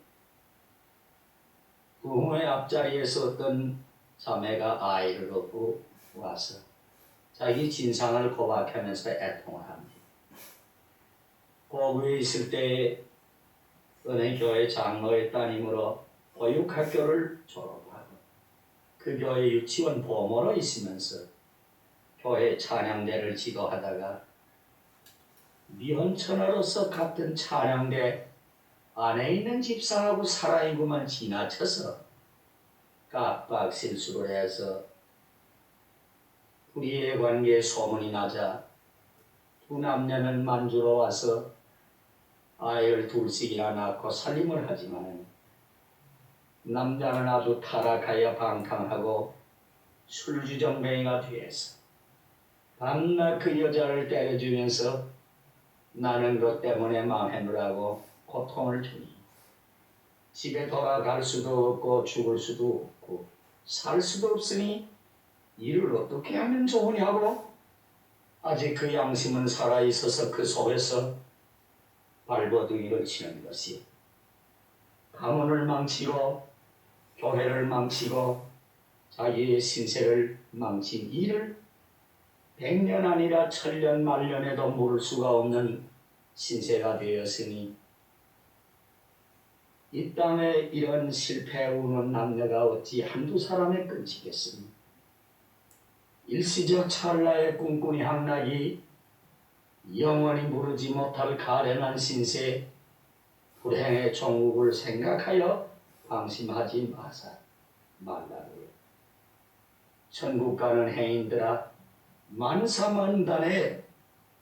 부흥회 앞자리에서 어떤 자매가 아이를 얻고 와서 자기 진상을 고백하면서 애통을 합니다. 고구에 있을 때 은혜교회 장로의 따님으로 보육학교를 졸업하고 그 교회 유치원 보모로 있으면서 교회 찬양대를 지도하다가 미혼처녀로서 같은 찬양대 안에 있는 집사하고 살아있구만 지나쳐서 깜빡 실수를 해서 우리의 관계에 소문이 나자 두 남녀는 만주로 와서 아이를 둘씩이나 낳고 살림을 하지만 남자는 아주 타락하여 방탕하고 술주정뱅이가 되어서 밤낮 그 여자를 때려주면서 나는 것 때문에 망해느라고 고통을 주니 집에 돌아갈 수도 없고 죽을 수도 없고 살 수도 없으니 일을 어떻게 하면 좋으냐고. 아직 그 양심은 살아있어서 그 속에서 발버둥이를 치는 것이 가문을 망치고 교회를 망치고 자기의 신세를 망친 이를 100년 아니라 1000년 말년에도 모를 수가 없는 신세가 되었으니 이 땅에 이런 실패 우는 남녀가 어찌 한두 사람에 끊기겠으니 일시적 찰나의 꿈꾸니 향락이 영원히 무르지 못할 가련한 신세 불행의 종국을 생각하여 방심하지 말라고요. 천국 가는 행인들아 만사만단의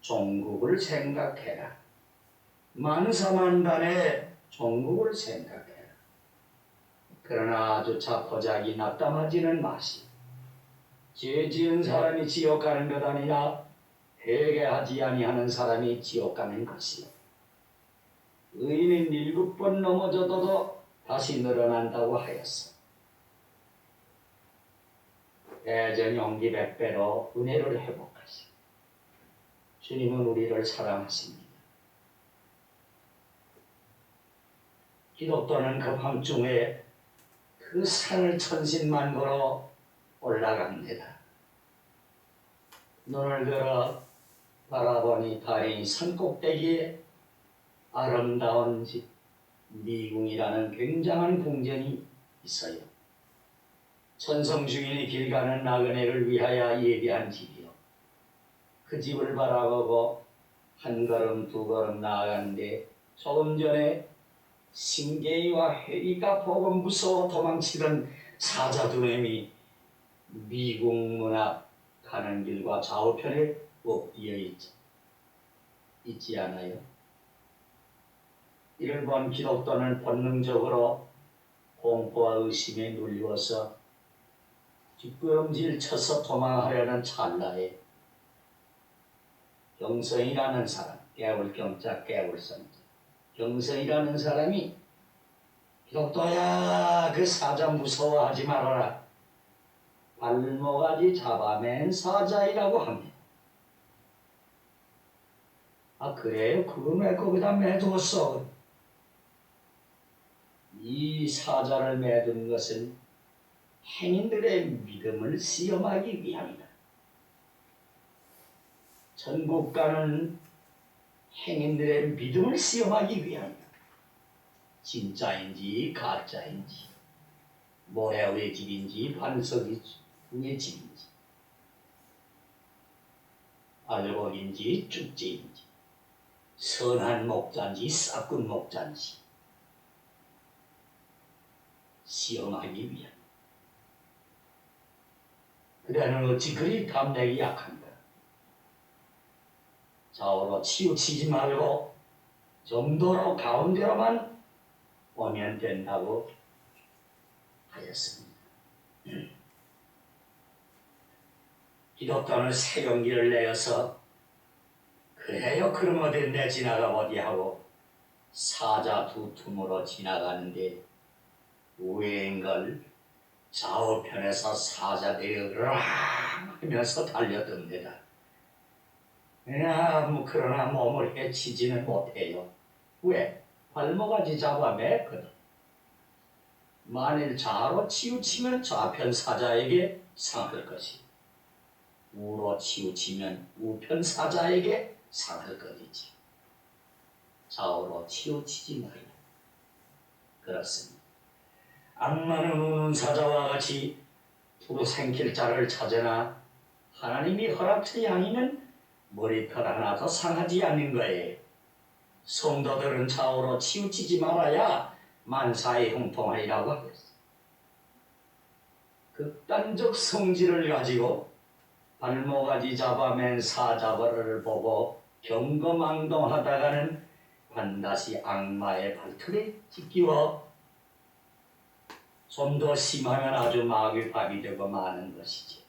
종국을 생각해라. 만사만단의 종국을 생각해라. 그러나 아주 자포자기 낙담하지는 마시. 죄 지은 사람이 지옥 가는 것 아니라 회개하지 아니하는 사람이 지옥 가는 것이요. 의인은 7번 넘어져도 다시 늘어난다고 하였어. 대전 용기 100배로 은혜를 회복하시. 주님은 우리를 사랑하십니다. 기독교는 그 밤중에 그 산을 천신만고로 올라갑니다. 눈을 들어 바라보니 다행히 산꼭대기에 아름다운 집 미궁이라는 굉장한 궁전이 있어요. 천성 주인이 길 가는 나그네를 위하여 예비한 집이요. 그 집을 바라보고 한 걸음 두 걸음 나아가는데 조금 전에 신계이와 해이가 보고 무서워 도망치던 사자 두 놈이 미궁 문 앞 가는 길과 좌우편에 엎드려 있지 않아요? 이를 본 기독교는 본능적으로 공포와 의심에 눌려서 뒷걸음질 쳐서 도망하려는 찰나에 경성이라는 사람, 깨울경자 깨울성자 경성이라는 사람이 기독교야 그 사자 무서워하지 말아라. 발목아지 잡아맨 사자이라고 합니다. 아 그래요? 그건 왜 거기다 매두었어? 이 사자를 매둔 것은 행인들의 믿음을 시험하기 위함이다. 천국 가는 행인들의 믿음을 시험하기 위함이다. 진짜인지 가짜인지 모래의 집인지 반석의 집인지 알곡인지 쭉지인지 선한 목자인지 싹군 목자인지 시험하기 위함. 그대는 어찌 그리 담력이 약한가? 좌우로 치우치지 말고 점도로 가운데로만 오면 된다고 하였습니다. 기독교는 새 용기를 내어서 그래요 그럼 어디 내 지나가 보디 하고 사자 두 틈으로 지나가는데 우회인걸 좌우편에서 사자들이 으랑 하면서 달려듭니다. 그러나 몸을 해치지는 못해요. 왜? 발목아지 잡아 맸거든. 만일 좌로 치우치면 좌편 사자에게 상할 것이, 우로 치우치면 우편 사자에게 상할 것이지. 좌우로 치우치지 말라. 그렇습니다. 악마는 우는 사자와 같이 두루 생길 자를 찾으나 하나님이 허락치 아니면 머리털 하나도 상하지 않는 거예요. 성도들은 좌우로 치우치지 말아야 만사에 형통하리라고 하겠어. 극단적 성질을 가지고 발목아지 잡아맨 사자벌을 보고 경거망동하다가는 반드시 악마의 발톱에 찢기워 좀 더 심하면 아주 마귀 밥이 되고 마는 것이지.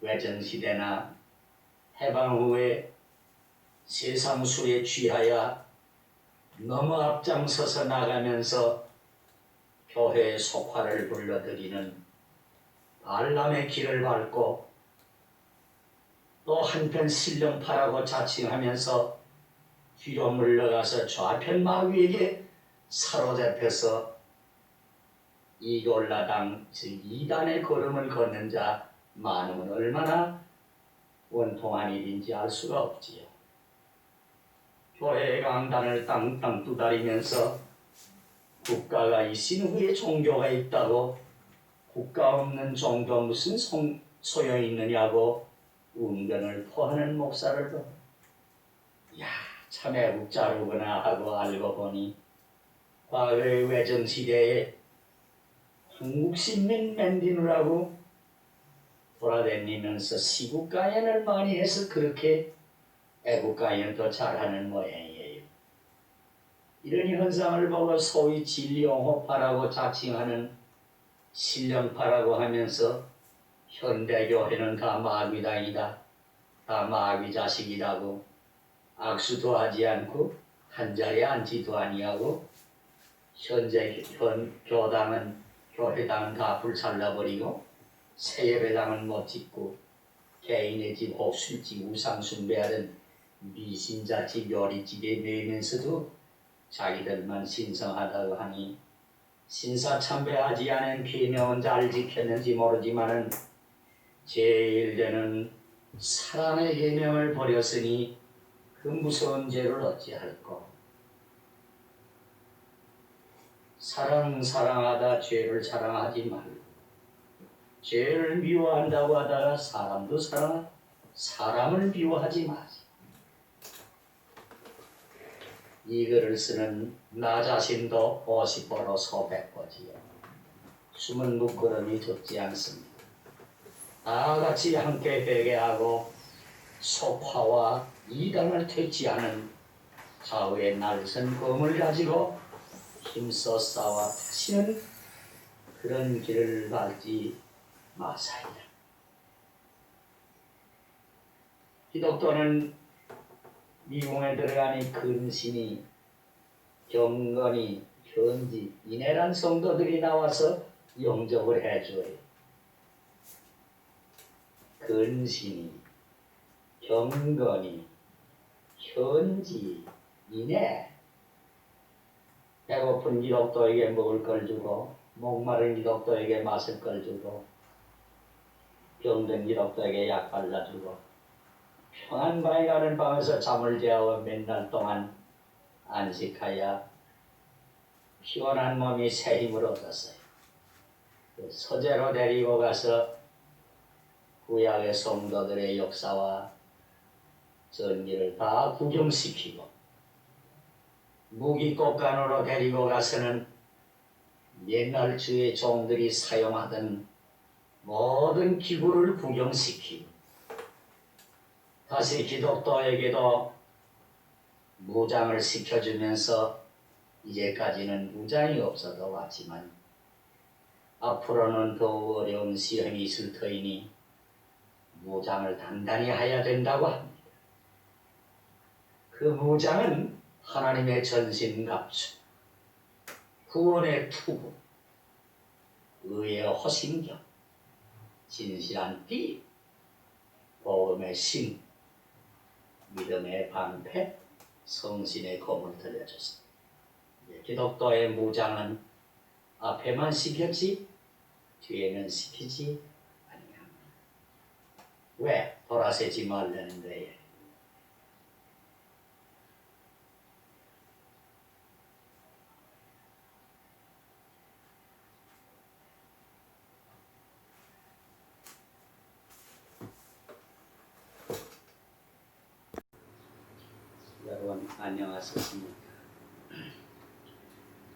외전시대나 해방 후에 세상 술에 취하여 너무 앞장서서 나가면서 교회의 속화를 불러들이는 알람의 길을 밟고 또 한편 신령파라고 자칭하면서 뒤로 물러가서 좌편 마귀에게 사로잡혀서 이골라당 즉 이단의 걸음을 걷는 자 많으면 얼마나 원통한 일인지 알 수가 없지요. 교회의 강단을 땅땅 두드리면서 국가가 있은 후에 종교가 있다고 국가 없는 종교 무슨 소용이 있느냐고 운변을 토하는 목사를 봐. 야, 참 애국자로구나 하고 알고 보니 과거의 외정시대에 한국신민 맨디누라고 돌아다니면서 시국가연을 많이 해서 그렇게 애국가연도 잘하는 모양이에요. 이런 현상을 보고 소위 진리옹호파라고 자칭하는 신령파라고 하면서 현대교회는 다 마귀당이다, 다 마귀 자식이라고 악수도 하지 않고 한자리에 앉지도 아니하고 현재 교당은 교회당은 다 불살라버리고 세예배당은 못 짓고 개인의 집 혹술집 우상 숭배하던 미신자집 요리집에 매면서도 자기들만 신성하다고 하니 신사참배하지 않은 계명은 잘 지켰는지 모르지만은 제1대는 사랑의 계명을 버렸으니 그 무서운 죄를 어찌할꼬. 사랑하다 죄를 사랑하지 말고 죄를 미워한다고 하다가 사람을 미워하지 마지. 이 글을 쓰는 나 자신도 50보로 소백보지요. 숨은 묶으름이 좁지 않습니다. 다 같이 함께 회개하고 속화와 이단을 퇴치하는 좌우의 날선 검을 가지고 힘써 싸워 다시는 그런 길을 밟지 마사이다. 기독교는 미궁에 들어가니 근신이 경건이 현지 인해란 성도들이 나와서 영접을 해줘요. 근신이 경건이 현지 인해 배고픈 기독도에게 먹을 걸 주고 목마른 기독도에게 마실 걸 주고 병든 기독도에게 약 발라주고 평안 밤에 가는 밤에서 잠을 재워 몇 날 동안 안식하여 피곤한 몸이 새 힘을 얻었어요. 서재로 데리고 가서 구약의 성도들의 역사와 전기를 다 구경시키고 무기꽃간으로 데리고 가서는 옛날 주의 종들이 사용하던 모든 기구를 구경시키고 다시 기독교에게도 무장을 시켜주면서 이제까지는 무장이 없어도 왔지만 앞으로는 더욱 어려운 시험이 있을 터이니 무장을 단단히 해야 된다고 합니다. 그 무장은 하나님의 전신갑주, 구원의 투구, 의의 호신경, 진실한 띠, 복음의 신, 믿음의 방패, 성신의 검을 들려줬습니다. 기독교의 무장은 앞에만 시켰지 뒤에는 시키지 아니합니다. 왜? 돌아서지 말라는 거예요. 여러분 안녕하셨습니까?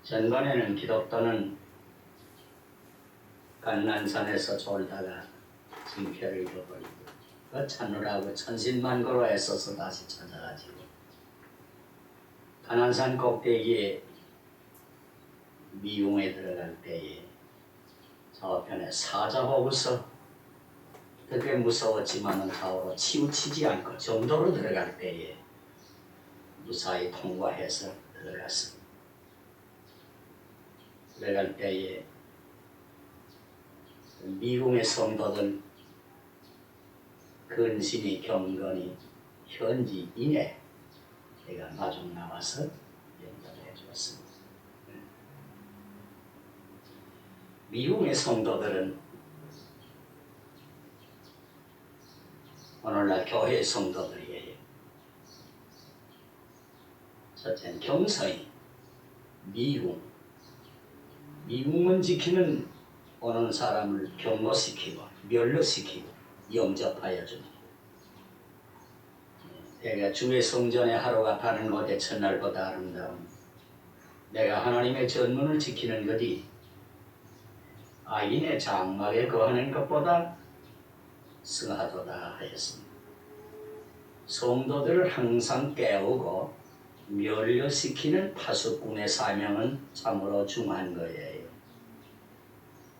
전번에는 기독교는 간난산에서 졸다가 징표를 잃어버리고 그 찾느라고 천신만고로 애써서 다시 찾아가지고 간난산 꼭대기에 미궁에 들어갈 때에 좌우편에 사자보고서 그렇게 무서웠지만은 좌우로 치우치지 않고 정도로 들어갈 때에 무사히 통과해서 들어갔습니다. 들어갈 때에 미궁의 성도들 근신이 경건이 현지 이내 내가 마중 나와서 연단해 주었습니다. 미궁의 성도들은 오늘날 교회 성도들이에요. 첫째는 경성이 미궁은 지키는 오는 사람을 경고시키고 멸로시키고 영접하여 줍니다. 내가 주의 성전의 하루가 다른 곳의 첫날보다 아름다운 내가 하나님의 전문을 지키는 것이 아인의 장막에 거하는 것보다 승하도다 하였습니다. 성도들을 항상 깨우고 멸류시키는 파수꾼의 사명은 참으로 중요한 거예요.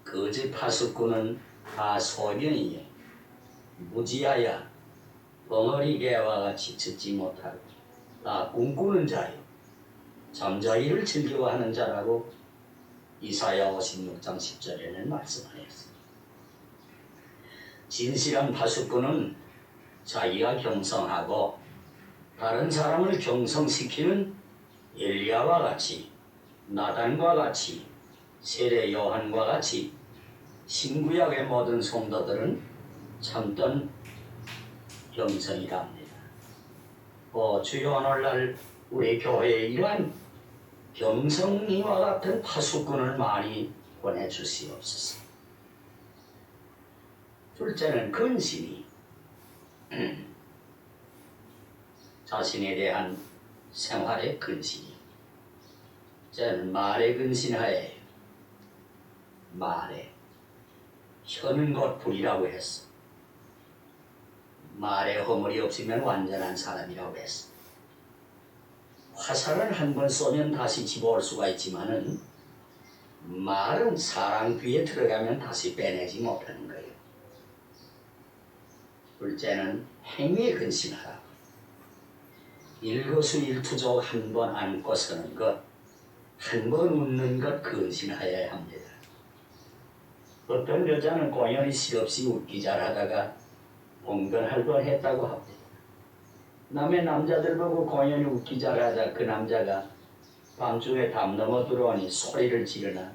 거짓 파수꾼은 다 소견이요 무지하여 벙어리 개와 같이 듣지 못하고 다 꿈꾸는 자요 잠자기를 즐겨하는 자라고 이사야 56장 10절에는 말씀하였습니다. 진실한 파수꾼은 자기가 경성하고 다른 사람을 경성시키는 엘리야와 같이 나단과 같이 세례 요한과 같이 신구약의 모든 성도들은 참던 경성이랍니다. 주여 오늘날 우리 교회에 이러한 경성이와 같은 파수꾼을 많이 보내주시옵소서. 둘째는 근신이 자신에 대한 생활의 근신이 저는 말의 근신하에 말에 혀는 곧 불이라고 했어. 말에 허물이 없으면 완전한 사람이라고 했어. 화살은 한 번 쏘면 다시 집어올 수가 있지만은 말은 사람 귀에 들어가면 다시 빼내지 못하는 거예요. 둘째는 행위에 근신하라. 일거수일투족 한 번 안고 서는 것, 한 번 웃는 것 근신하여야 합니다. 어떤 여자는 공연이 실없이 웃기 잘하다가 봉변할번 했다고 합니다. 남의 남자들 보고 공연이 웃기 잘하자 그 남자가 밤중에 담 넘어 들어오니 소리를 지르나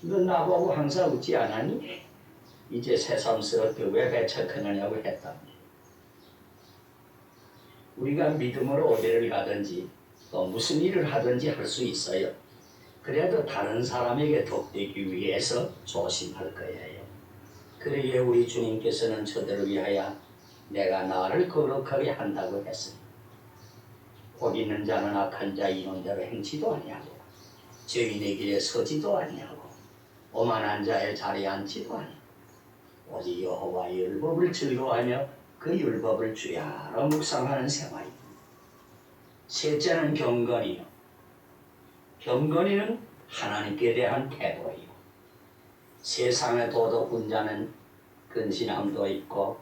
너 나보고 항상 웃지 않았니? 이제 새삼스럽게 왜 배척하느냐고 했답니다. 우리가 믿음으로 어디를 가든지 또 무슨 일을 하든지 할 수 있어요. 그래도 다른 사람에게 덕되기 위해서 조심할 거예요. 그러기에 우리 주님께서는 저들을 위하여 내가 나를 거룩하게 한다고 했습니다. 복 있는 자는 악한 자 이론대로 행치도 아니하고 죄인의 길에 서지도 아니하고 오만한 자의 자리에 앉지도 아니하고 오직 여호와의 율법을 즐거워하며 그 율법을 주야로 묵상하는 생활입니다. 셋째는 경건이요. 경건이는 하나님께 대한 태도이요. 세상의 도덕군자는 근신함도 있고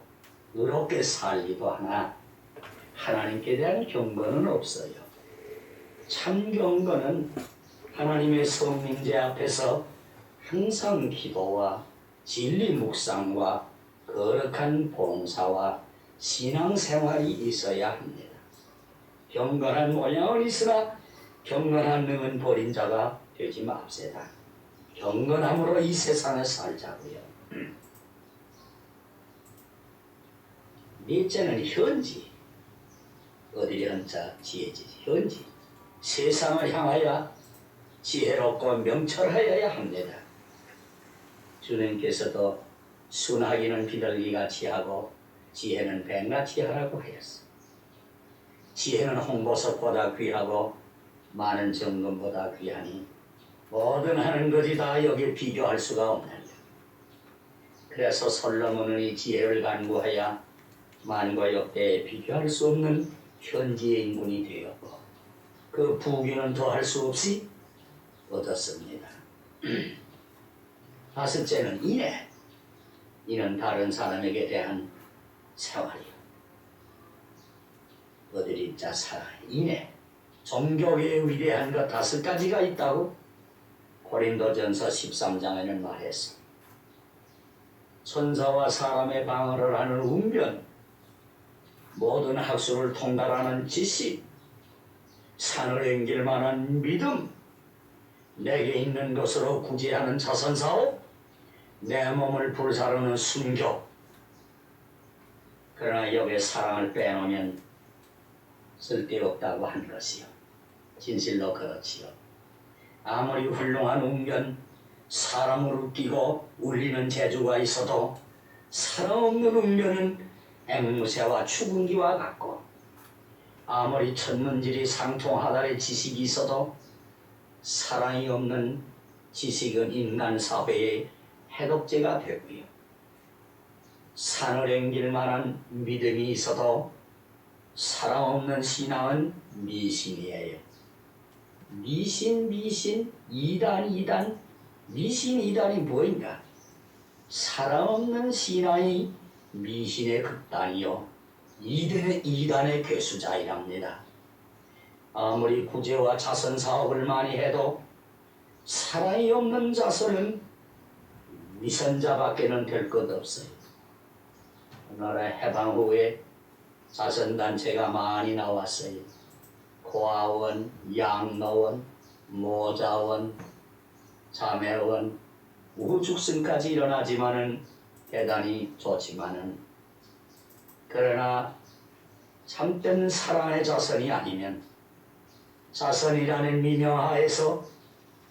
의롭게 살기도 하나 하나님께 대한 경건은 없어요. 참 경건은 하나님의 성민제 앞에서 항상 기도와 진리 묵상과 거룩한 봉사와 신앙생활이 있어야 합니다. 경건한 모양은 있으나 경건한 능은 버린 자가 되지 맙시다. 경건함으로 이 세상에 살자고요. 넷째는 현지. 어디를 현자 지혜지. 현지. 세상을 향하여 지혜롭고 명철하여야 합니다. 주님께서도 순하기는 비둘기같이 하고 지혜는 뱀같이 하라고 하였어. 지혜는 홍보석보다 귀하고 많은 정금보다 귀하니 모든 하는 것이 다 여기에 비교할 수가 없느니라. 그래서 솔로몬은 이 지혜를 간구하여 만과 역대에 비교할 수 없는 현지의 인군이 되었고 그 부귀는 더할 수 없이 얻었습니다. 다섯째는 인애. 이는 다른 사람에게 대한 생활이요. 어디를 자 살아. 인애. 종교의 위대한 것 5가지가 있다고 고린도전서 13장에는 말했어. 천사와 사람의 방어를 하는 운변, 모든 학술을 통달하는 지식, 산을 옮길 만한 믿음, 내게 있는 것으로 구제하는 자선사업, 내 몸을 불사르는 순교. 그러나 여기에 사랑을 빼놓으면 쓸데없다고 한 것이요. 진실로 그렇지요. 아무리 훌륭한 웅변, 사람을 웃기고 울리는 재주가 있어도 사랑 없는 웅변은 앵무새와 추궁기와 같고, 아무리 천문질이 상통하달의 지식이 있어도 사랑이 없는 지식은 인간 사회의 해독제가 되고요. 산을 옮길 만한 믿음이 있어도 사랑 없는 신앙은 미신이에요. 미신, 이단, 미신, 이단이 뭐인가? 사랑 없는 신앙이 미신의 극단이요, 이단의 괴수자이랍니다. 아무리 구제와 자선 사업을 많이 해도 사랑이 없는 자선은 미선자밖에는 될 것 없어요. 우리나라 해방 후에 자선단체가 많이 나왔어요. 고아원, 양로원, 모자원, 자매원, 우후죽순까지 일어나지만은 대단히 좋지만은, 그러나 참된 사랑의 자선이 아니면 자선이라는 미명하에서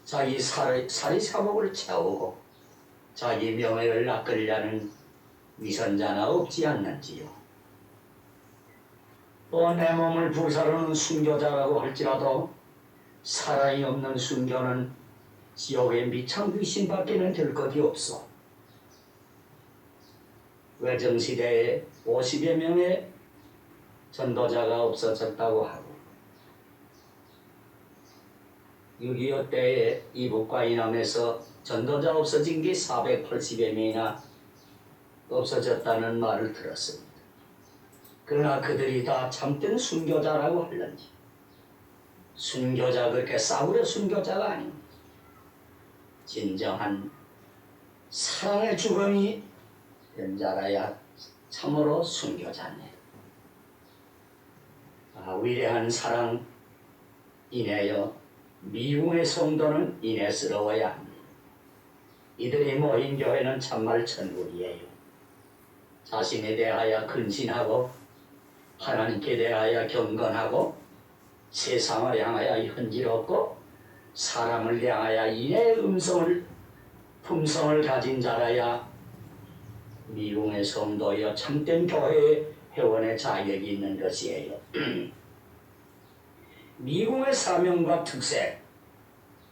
자기 사리사욕을 채우고 자기 명예를 낚으려는 위선자나 없지 않는지요. 또 내 몸을 불사르는 순교자라고 할지라도 사랑이 없는 순교는 지옥의 미창 귀신밖에는 될 것이 없어. 외정시대에 50여 명의 전도자가 없어졌다고 하고, 6.25 때에 이북과 이남에서 전도자 없어진 게 480여 명이나 없어졌다는 말을 들었습니다. 그러나 그들이 다 참된 순교자라고 하는지, 순교자 그렇게 싸구려 순교자가 아닙니다. 진정한 사랑의 주범이 된 자라야 참으로 순교자입니다. 위대한 사랑 인하여 미궁의 성도는 인애스러워야 합니다. 이들이 모인 교회는 참말 천국이에요. 자신에 대하여 근신하고 하나님께 대하여 경건하고 세상을 향하여 현지롭고 사람을 향하여 인애의 품성을 가진 자라야 미궁의 성도여 참된 교회의 회원의 자격이 있는 것이에요. 미궁의 사명과 특색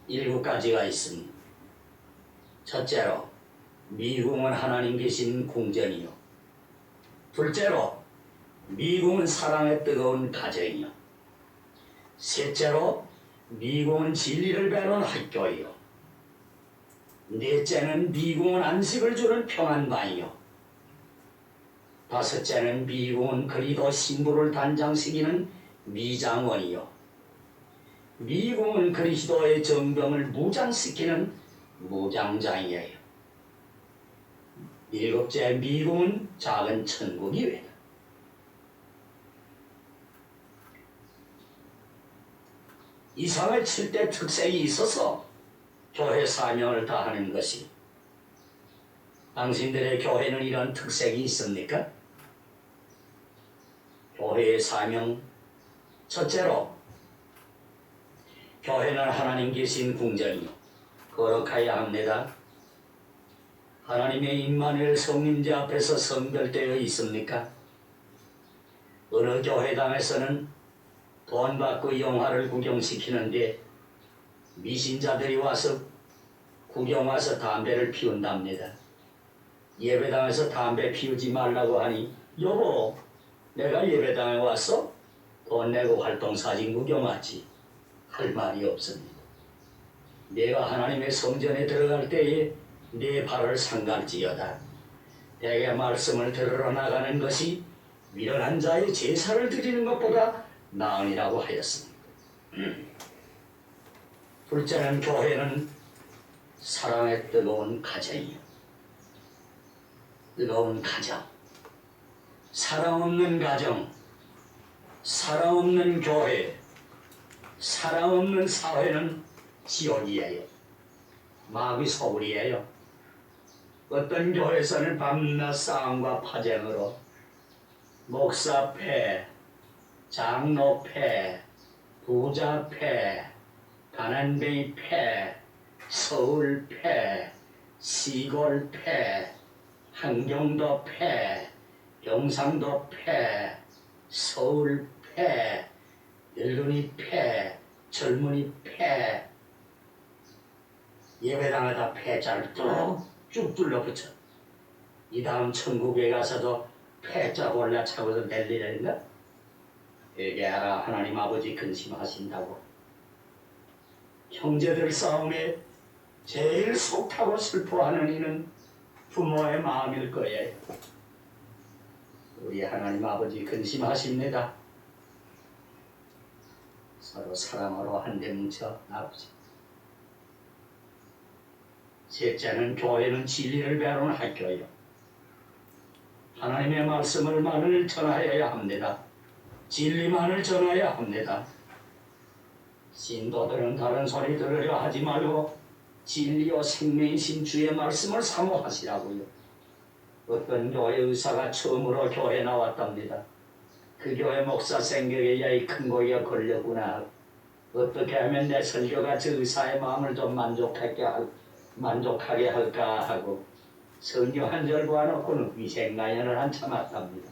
7가지가 있습니다. 첫째로, 미궁은 하나님 계신 궁전이요. 둘째로, 미궁은 사랑의 뜨거운 가정이요. 셋째로, 미궁은 진리를 배우는 학교이요. 넷째는 미궁은 안식을 주는 평안방이요. 다섯째는 미궁은 그리도 신부를 단장시키는 미장원이요. 미궁은 그리스도의 정병을 무장시키는 무장장이에요. 7째, 미궁은 작은 천국이에요. 이상의 7대 특색이 있어서 교회 사명을 다하는 것이, 당신들의 교회는 이런 특색이 있습니까? 교회의 사명, 첫째로, 교회는 하나님 계신 궁전이요 거룩하여야 합니다. 하나님의 임마누엘 성림제 앞에서 성별되어 있습니까? 어느 교회당에서는 돈 받고 영화를 구경시키는데 미신자들이 와서 구경 와서 담배를 피운답니다. 예배당에서 담배 피우지 말라고 하니, 여보, 내가 예배당에 와서 돈 내고 활동사진 구경 왔지, 할 말이 없습니다. 내가 하나님의 성전에 들어갈 때에 내 발을 삼갈지어다. 내게 말씀을 들으러 나가는 것이 미련한 자의 제사를 드리는 것보다 나으니라고 하였습니다. 둘째는 교회는 사랑의 뜨거운 가정이요. 뜨거운 가정. 사랑 없는 가정, 사랑 없는 교회, 사랑 없는 사회는 지옥이에요. 마귀 소굴이에요. 어떤 교회에서는 밤낮 싸움과 파쟁으로 목사 패, 장로 패, 부자 패, 가난뱅이 패, 서울 패, 시골 패, 한경도 패, 경상도 패, 서울 패, 늙은이 패, 젊은이 패, 예배당에다 패자를 쭉 둘러붙여. 이 다음 천국에 가서도 패자 골라차고서 낼리는가? 회개하라. 하나님 아버지 근심하신다고. 형제들 싸움에 제일 속하고 슬퍼하는 이는 부모의 마음일 거예요. 우리 하나님 아버지 근심하십니다. 서로 사랑으로 한데 뭉쳐 나오자. 셋째는 교회는 진리를 배우는 학교예요. 하나님의 말씀을만을 전하여야 합니다. 진리만을 전해야 합니다. 신도들은 다른 소리 들으려 하지 말고 진리와 생명이신 주의 말씀을 사모하시라고요. 어떤 교회 의사가 처음으로 교회에 나왔답니다. 그 교회 목사 생각에 야이 큰 고기가 걸렸구나. 어떻게 하면 내 설교가 저 의사의 마음을 좀 만족하게 할까 하고 성경 한 절 보아놓고는 위생가연을 한참 왔답니다.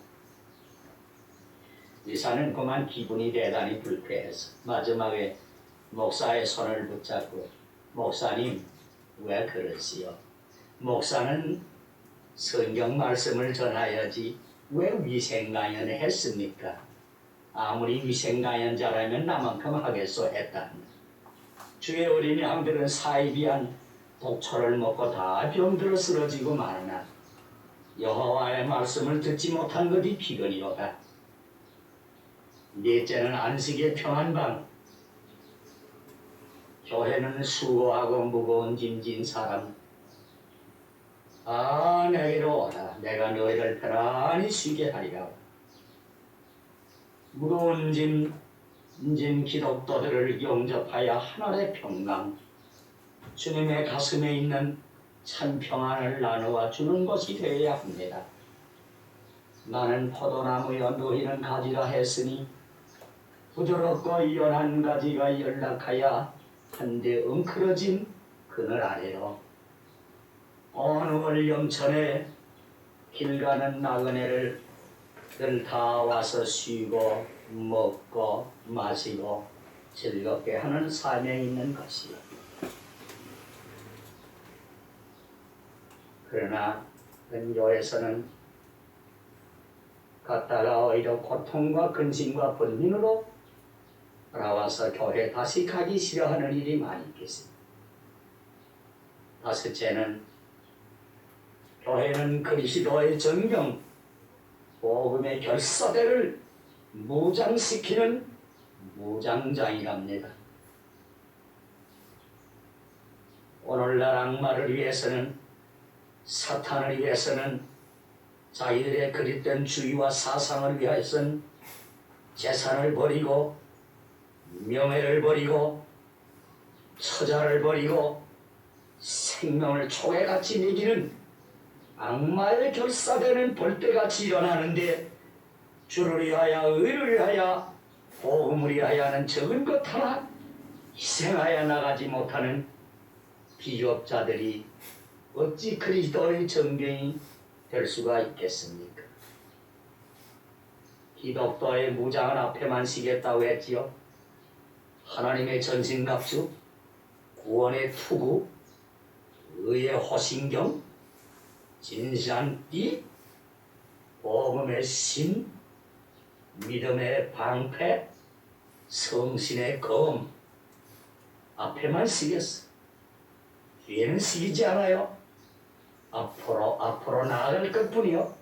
의사는 그만 기분이 대단히 불쾌해서 마지막에 목사의 손을 붙잡고 목사님 왜 그러시오? 목사는 성경 말씀을 전하여지 왜 위생가연을 했습니까? 아무리 위생가연자라면 나만큼 하겠소 했답니다. 주의 어린 양들은 사이비한 독초를 먹고 다 병들어 쓰러지고 마느나 여호와의 말씀을 듣지 못한 것이 비근이로다. 넷째는 안식의 평안방. 교회는 수고하고 무거운 짐 진 사람, 내게로 오라. 내가 너희를 편안히 쉬게 하리라. 무거운 짐 기독도들을 영접하여 하늘의 평강, 주님의 가슴에 있는 참 평안을 나누어 주는 것이 되어야 합니다. 나는 포도나무여 너희는 가지라 했으니 부드럽고 연한 가지가 연락하여 한데 엉클어진 그늘 아래로 어느 영천에 길 가는 나그네를 다 와서 쉬고 먹고 마시고 즐겁게 하는 삶에 있는 것이요. 그러나 근교에서는 갔다가 오히려 고통과 근심과 번민으로 돌아와서 교회 다시 가기 싫어하는 일이 많이 있겠습니다. 다섯째는 교회는 그리스도의 정령, 복음의 결사대를 무장시키는 무장장이랍니다. 오늘날 악마를 위해서는, 사탄을 위해서는, 자기들의 그릇된 주의와 사상을 위해서는 재산을 버리고 명예를 버리고 처자를 버리고 생명을 초계같이 매기는 악마의 결사되는 벌떼같이 일어나는데 주를 위하여 의를 위하여 복음을 위하여 하는 적은 것 하나 희생하여 나가지 못하는 비겁자들이 어찌 그리스도의 정경이 될 수가 있겠습니까? 기독도의 무장은 앞에만 시겠다고 했지요. 하나님의 전신갑주, 구원의 투구, 의의 호신경, 진실한 띠, 복음의 신, 믿음의 방패, 성신의 검, 앞에만 쓰겠어. 뒤에는 쓰이지 않아요. 앞으로 나아갈 것뿐이요.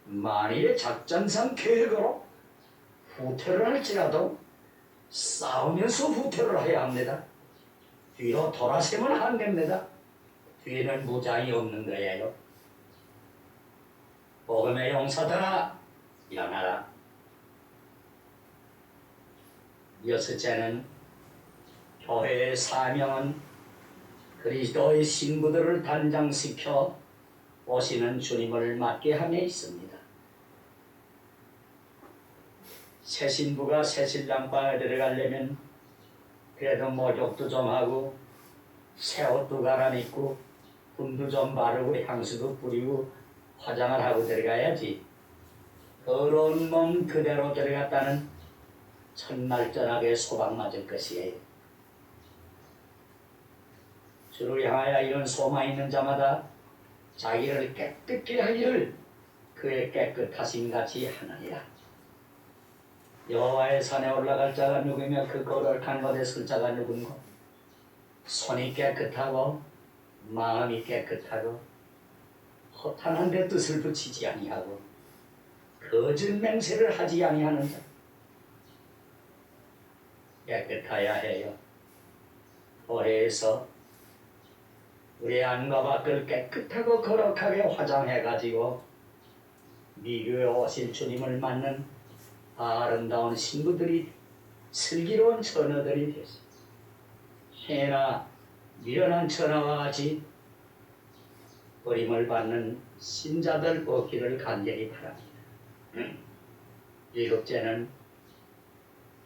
만일의 작전상 계획으로 후퇴를 할지라도 싸우면서 후퇴를 해야 합니다. 뒤로 돌아서면 안 됩니다. 뒤에는 무장이 없는 거예요. 복음의 용사들아, 일어나라. 여섯째는 교회의 사명은 그리스도의 신부들을 단장시켜 오시는 주님을 맞게 함에 있습니다. 새 신부가 새 신랑방에 들어가려면 그래도 목욕도 좀 하고 새 옷도 갈아입고 군도 좀 바르고 향수도 뿌리고 화장을 하고 들어가야지. 더러운 몸 그대로 들어갔다는 첫날 전학에 소방 맞을 것이에요. 주를 향하여 이런 소망 있는 자마다 자기를 깨끗게 하기를 그의 깨끗하심 같이 하느니라. 여호와의 산에 올라갈 자가 누구며 그 거룩한 곳에 설 자가 누군고? 손이 깨끗하고 마음이 깨끗하고 허탄한 데 뜻을 붙이지 아니하고 거짓 맹세를 하지 아니하는 자. 깨끗하여야 해요. 교회에서 우리 안과 밖을 깨끗하고 거룩하게 화장해가지고 미교에 오실 주님을 맞는 아름다운 신부들이 슬기로운 처녀들이 되시. 해나 미련한 처녀와 같이 버림을 받는 신자들 얻기를 간절히 바랍니다. 일곱째는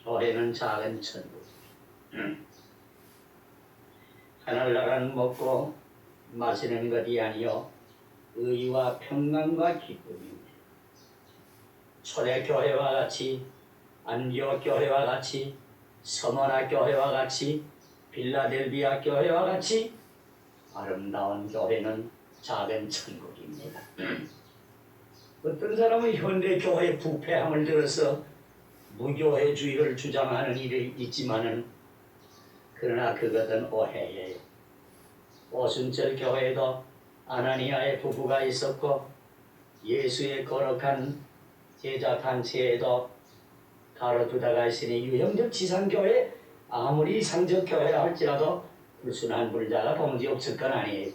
교회는 작은 천국. 하늘나라는 먹고 마시는 것이 아니요 의와 평강과 기쁨입니다. 초대교회와 같이 안디옥 교회와 같이 서머나 교회와 같이 빌라델비아 교회와 같이 아름다운 교회는 작은 천국입니다. 어떤 사람은 현대 교회 부패함을 들어서 무교회주의를 주장하는 일이 있지만은 그러나 그것은 오해예요. 오순절 교회에도 아나니아의 부부가 있었고 예수의 거룩한 제자 단체에도 가로두다가 있으니 유형적 지상교회 아무리 이상적 교회라 할지라도 불순한 불자가 동지 없을 건 아니에요.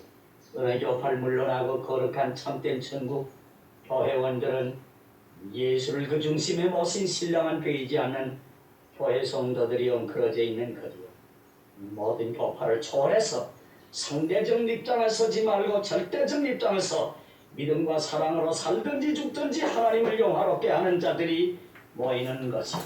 어느 교파를 물러나고 거룩한 참된 천국 교회원들은 예수를 그 중심에 모신 신랑은 보이지 않는 교회 성도들이 엉클어져 있는 거리요. 모든 교파를 초월해서 상대적 입장에 서지 말고 절대적 입장에 서 믿음과 사랑으로 살든지 죽든지 하나님을 영화롭게 하는 자들이 모이는 것이